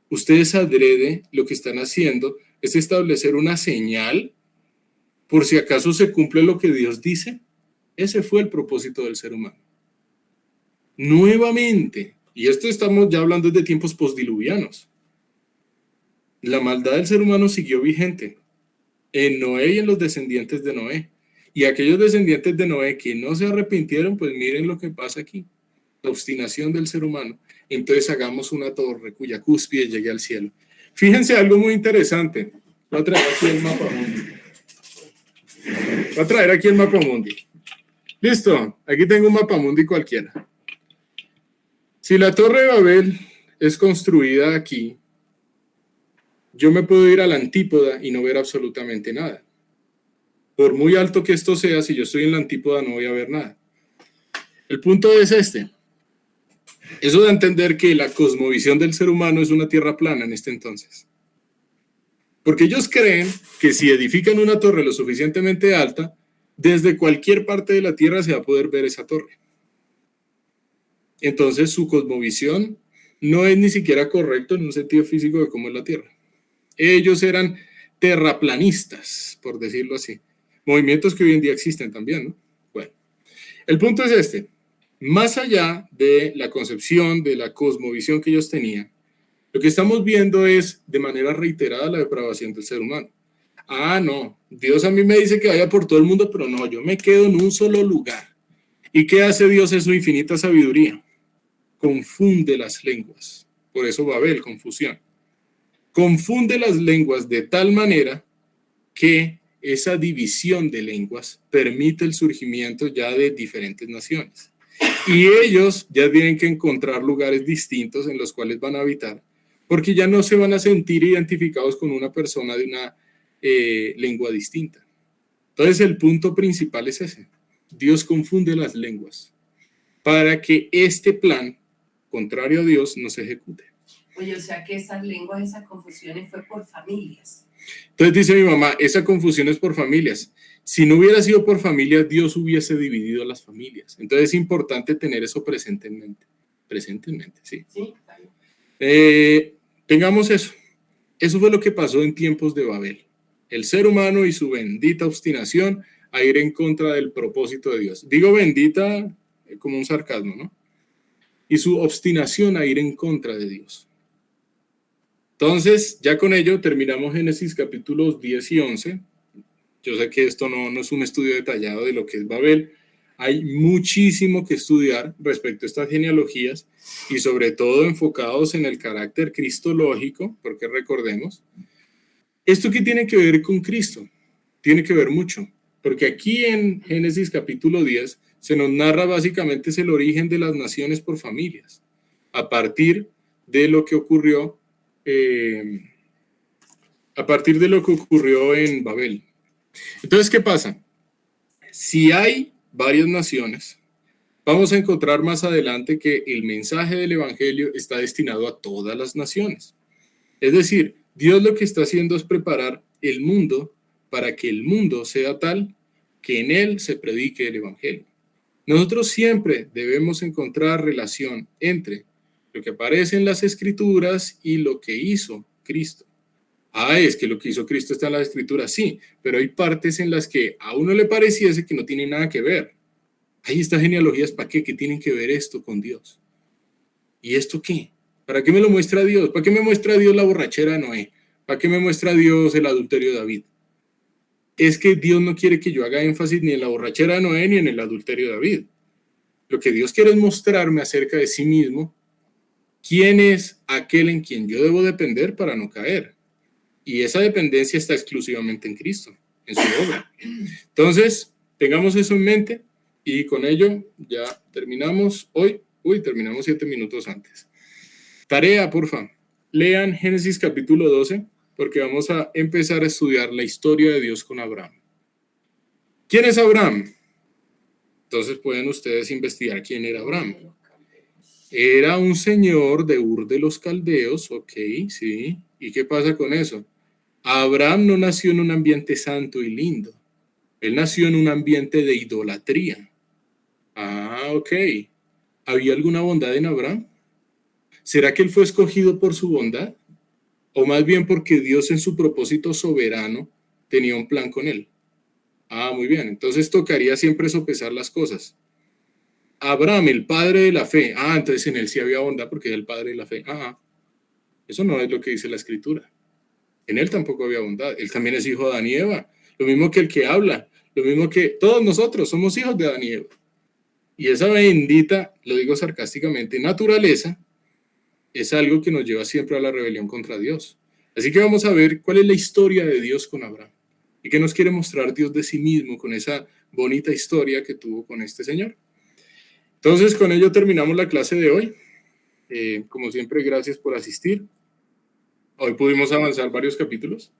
[SPEAKER 1] ustedes adrede lo que están haciendo es establecer una señal por si acaso se cumple lo que Dios dice. Ese fue el propósito del ser humano. Nuevamente, y esto estamos ya hablando de tiempos postdiluvianos, la maldad del ser humano siguió vigente en Noé y en los descendientes de Noé. Y aquellos descendientes de Noé que no se arrepintieron, pues miren lo que pasa aquí. La obstinación del ser humano. Entonces hagamos una torre cuya cúspide llegue al cielo. Fíjense algo muy interesante. Voy a traer aquí el mapa mundi. Listo, aquí tengo un mapa mundi cualquiera. Si la Torre de Babel es construida aquí, yo me puedo ir a la antípoda y no ver absolutamente nada. Por muy alto que esto sea, si yo estoy en la antípoda no voy a ver nada. El punto es este. Eso da a entender que la cosmovisión del ser humano es una tierra plana en este entonces. Porque ellos creen que si edifican una torre lo suficientemente alta, desde cualquier parte de la tierra se va a poder ver esa torre. Entonces su cosmovisión no es ni siquiera correcto en un sentido físico de cómo es la tierra. Ellos eran terraplanistas, por decirlo así. Movimientos que hoy en día existen también, ¿no? Bueno, el punto es este. Más allá de la concepción, de la cosmovisión que ellos tenían, lo que estamos viendo es de manera reiterada la depravación del ser humano. No, Dios a mí me dice que vaya por todo el mundo, pero no, yo me quedo en un solo lugar. ¿Y qué hace Dios en su infinita sabiduría? Confunde las lenguas. Por eso Babel, confusión. Confunde las lenguas de tal manera que esa división de lenguas permite el surgimiento ya de diferentes naciones. Y ellos ya tienen que encontrar lugares distintos en los cuales van a habitar, porque ya no se van a sentir identificados con una persona de una lengua distinta. Entonces el punto principal es ese. Dios confunde las lenguas para que este plan, contrario a Dios, no se ejecute.
[SPEAKER 6] Oye, o sea que esas lenguas, esas confusiones fue por familias.
[SPEAKER 1] Entonces dice mi mamá, esa confusión es por familias. Si no hubiera sido por familias, Dios hubiese dividido a las familias. Entonces es importante tener eso presente en mente. Presente en mente, sí.
[SPEAKER 6] Sí, está bien.
[SPEAKER 1] Tengamos eso. Eso fue lo que pasó en tiempos de Babel. El ser humano y su bendita obstinación a ir en contra del propósito de Dios. Digo bendita como un sarcasmo, ¿no? Y su obstinación a ir en contra de Dios. Entonces, ya con ello terminamos Génesis capítulos 10 y 11. Yo sé que esto no es un estudio detallado de lo que es Babel. Hay muchísimo que estudiar respecto a estas genealogías y sobre todo enfocados en el carácter cristológico, porque recordemos, ¿esto qué tiene que ver con Cristo? Tiene que ver mucho, porque aquí en Génesis capítulo 10 se nos narra básicamente es el origen de las naciones por familias, a partir de lo que ocurrió en Babel. Entonces, ¿qué pasa? Si hay varias naciones, vamos a encontrar más adelante que el mensaje del evangelio está destinado a todas las naciones. Es decir, Dios lo que está haciendo es preparar el mundo para que el mundo sea tal que en él se predique el evangelio. Nosotros siempre debemos encontrar relación entre lo que aparece en las escrituras y lo que hizo Cristo. Es que lo que hizo Cristo está en las escrituras, sí, pero hay partes en las que a uno le pareciese que no tiene nada que ver. Ahí estas genealogías, ¿para qué? ¿Qué tienen que ver esto con Dios? ¿Y esto qué? ¿Para qué me lo muestra Dios? ¿Para qué me muestra Dios la borrachera de Noé? ¿Para qué me muestra Dios el adulterio de David? Es que Dios no quiere que yo haga énfasis ni en la borrachera de Noé ni en el adulterio de David. Lo que Dios quiere es mostrarme acerca de sí mismo quién es aquel en quien yo debo depender para no caer. Y esa dependencia está exclusivamente en Cristo, en su obra. Entonces, tengamos eso en mente Y con ello ya terminamos hoy. Terminamos 7 minutos antes. Tarea, porfa. Lean Génesis capítulo 12, porque vamos a empezar a estudiar la historia de Dios con Abraham. ¿Quién es Abraham? Entonces pueden ustedes investigar quién era Abraham. Era un señor de Ur de los Caldeos, ok, sí. ¿Y qué pasa con eso? Abraham no nació en un ambiente santo y lindo. Él nació en un ambiente de idolatría. Ah, ok. ¿Había alguna bondad en Abraham? ¿Será que él fue escogido por su bondad? ¿O más bien porque Dios en su propósito soberano tenía un plan con él? Ah, muy bien. Entonces tocaría siempre sopesar las cosas. Abraham, el padre de la fe. Ah, entonces en él sí había bondad porque es el padre de la fe. Ah, eso no es lo que dice la Escritura. En él tampoco había bondad. Él también es hijo de Adán y Eva. Lo mismo que el que habla. Lo mismo que todos nosotros somos hijos de Adán y Eva. Y esa bendita, lo digo sarcásticamente, naturaleza es algo que nos lleva siempre a la rebelión contra Dios. Así que vamos a ver cuál es la historia de Dios con Abraham y qué nos quiere mostrar Dios de sí mismo con esa bonita historia que tuvo con este señor. Entonces, con ello terminamos la clase de hoy. Como siempre, gracias por asistir. Hoy pudimos avanzar varios capítulos.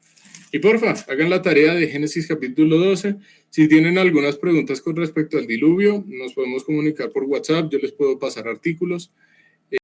[SPEAKER 1] Y porfa, hagan la tarea de Génesis capítulo 12. Si tienen algunas preguntas con respecto al diluvio, nos podemos comunicar por WhatsApp, yo les puedo pasar artículos.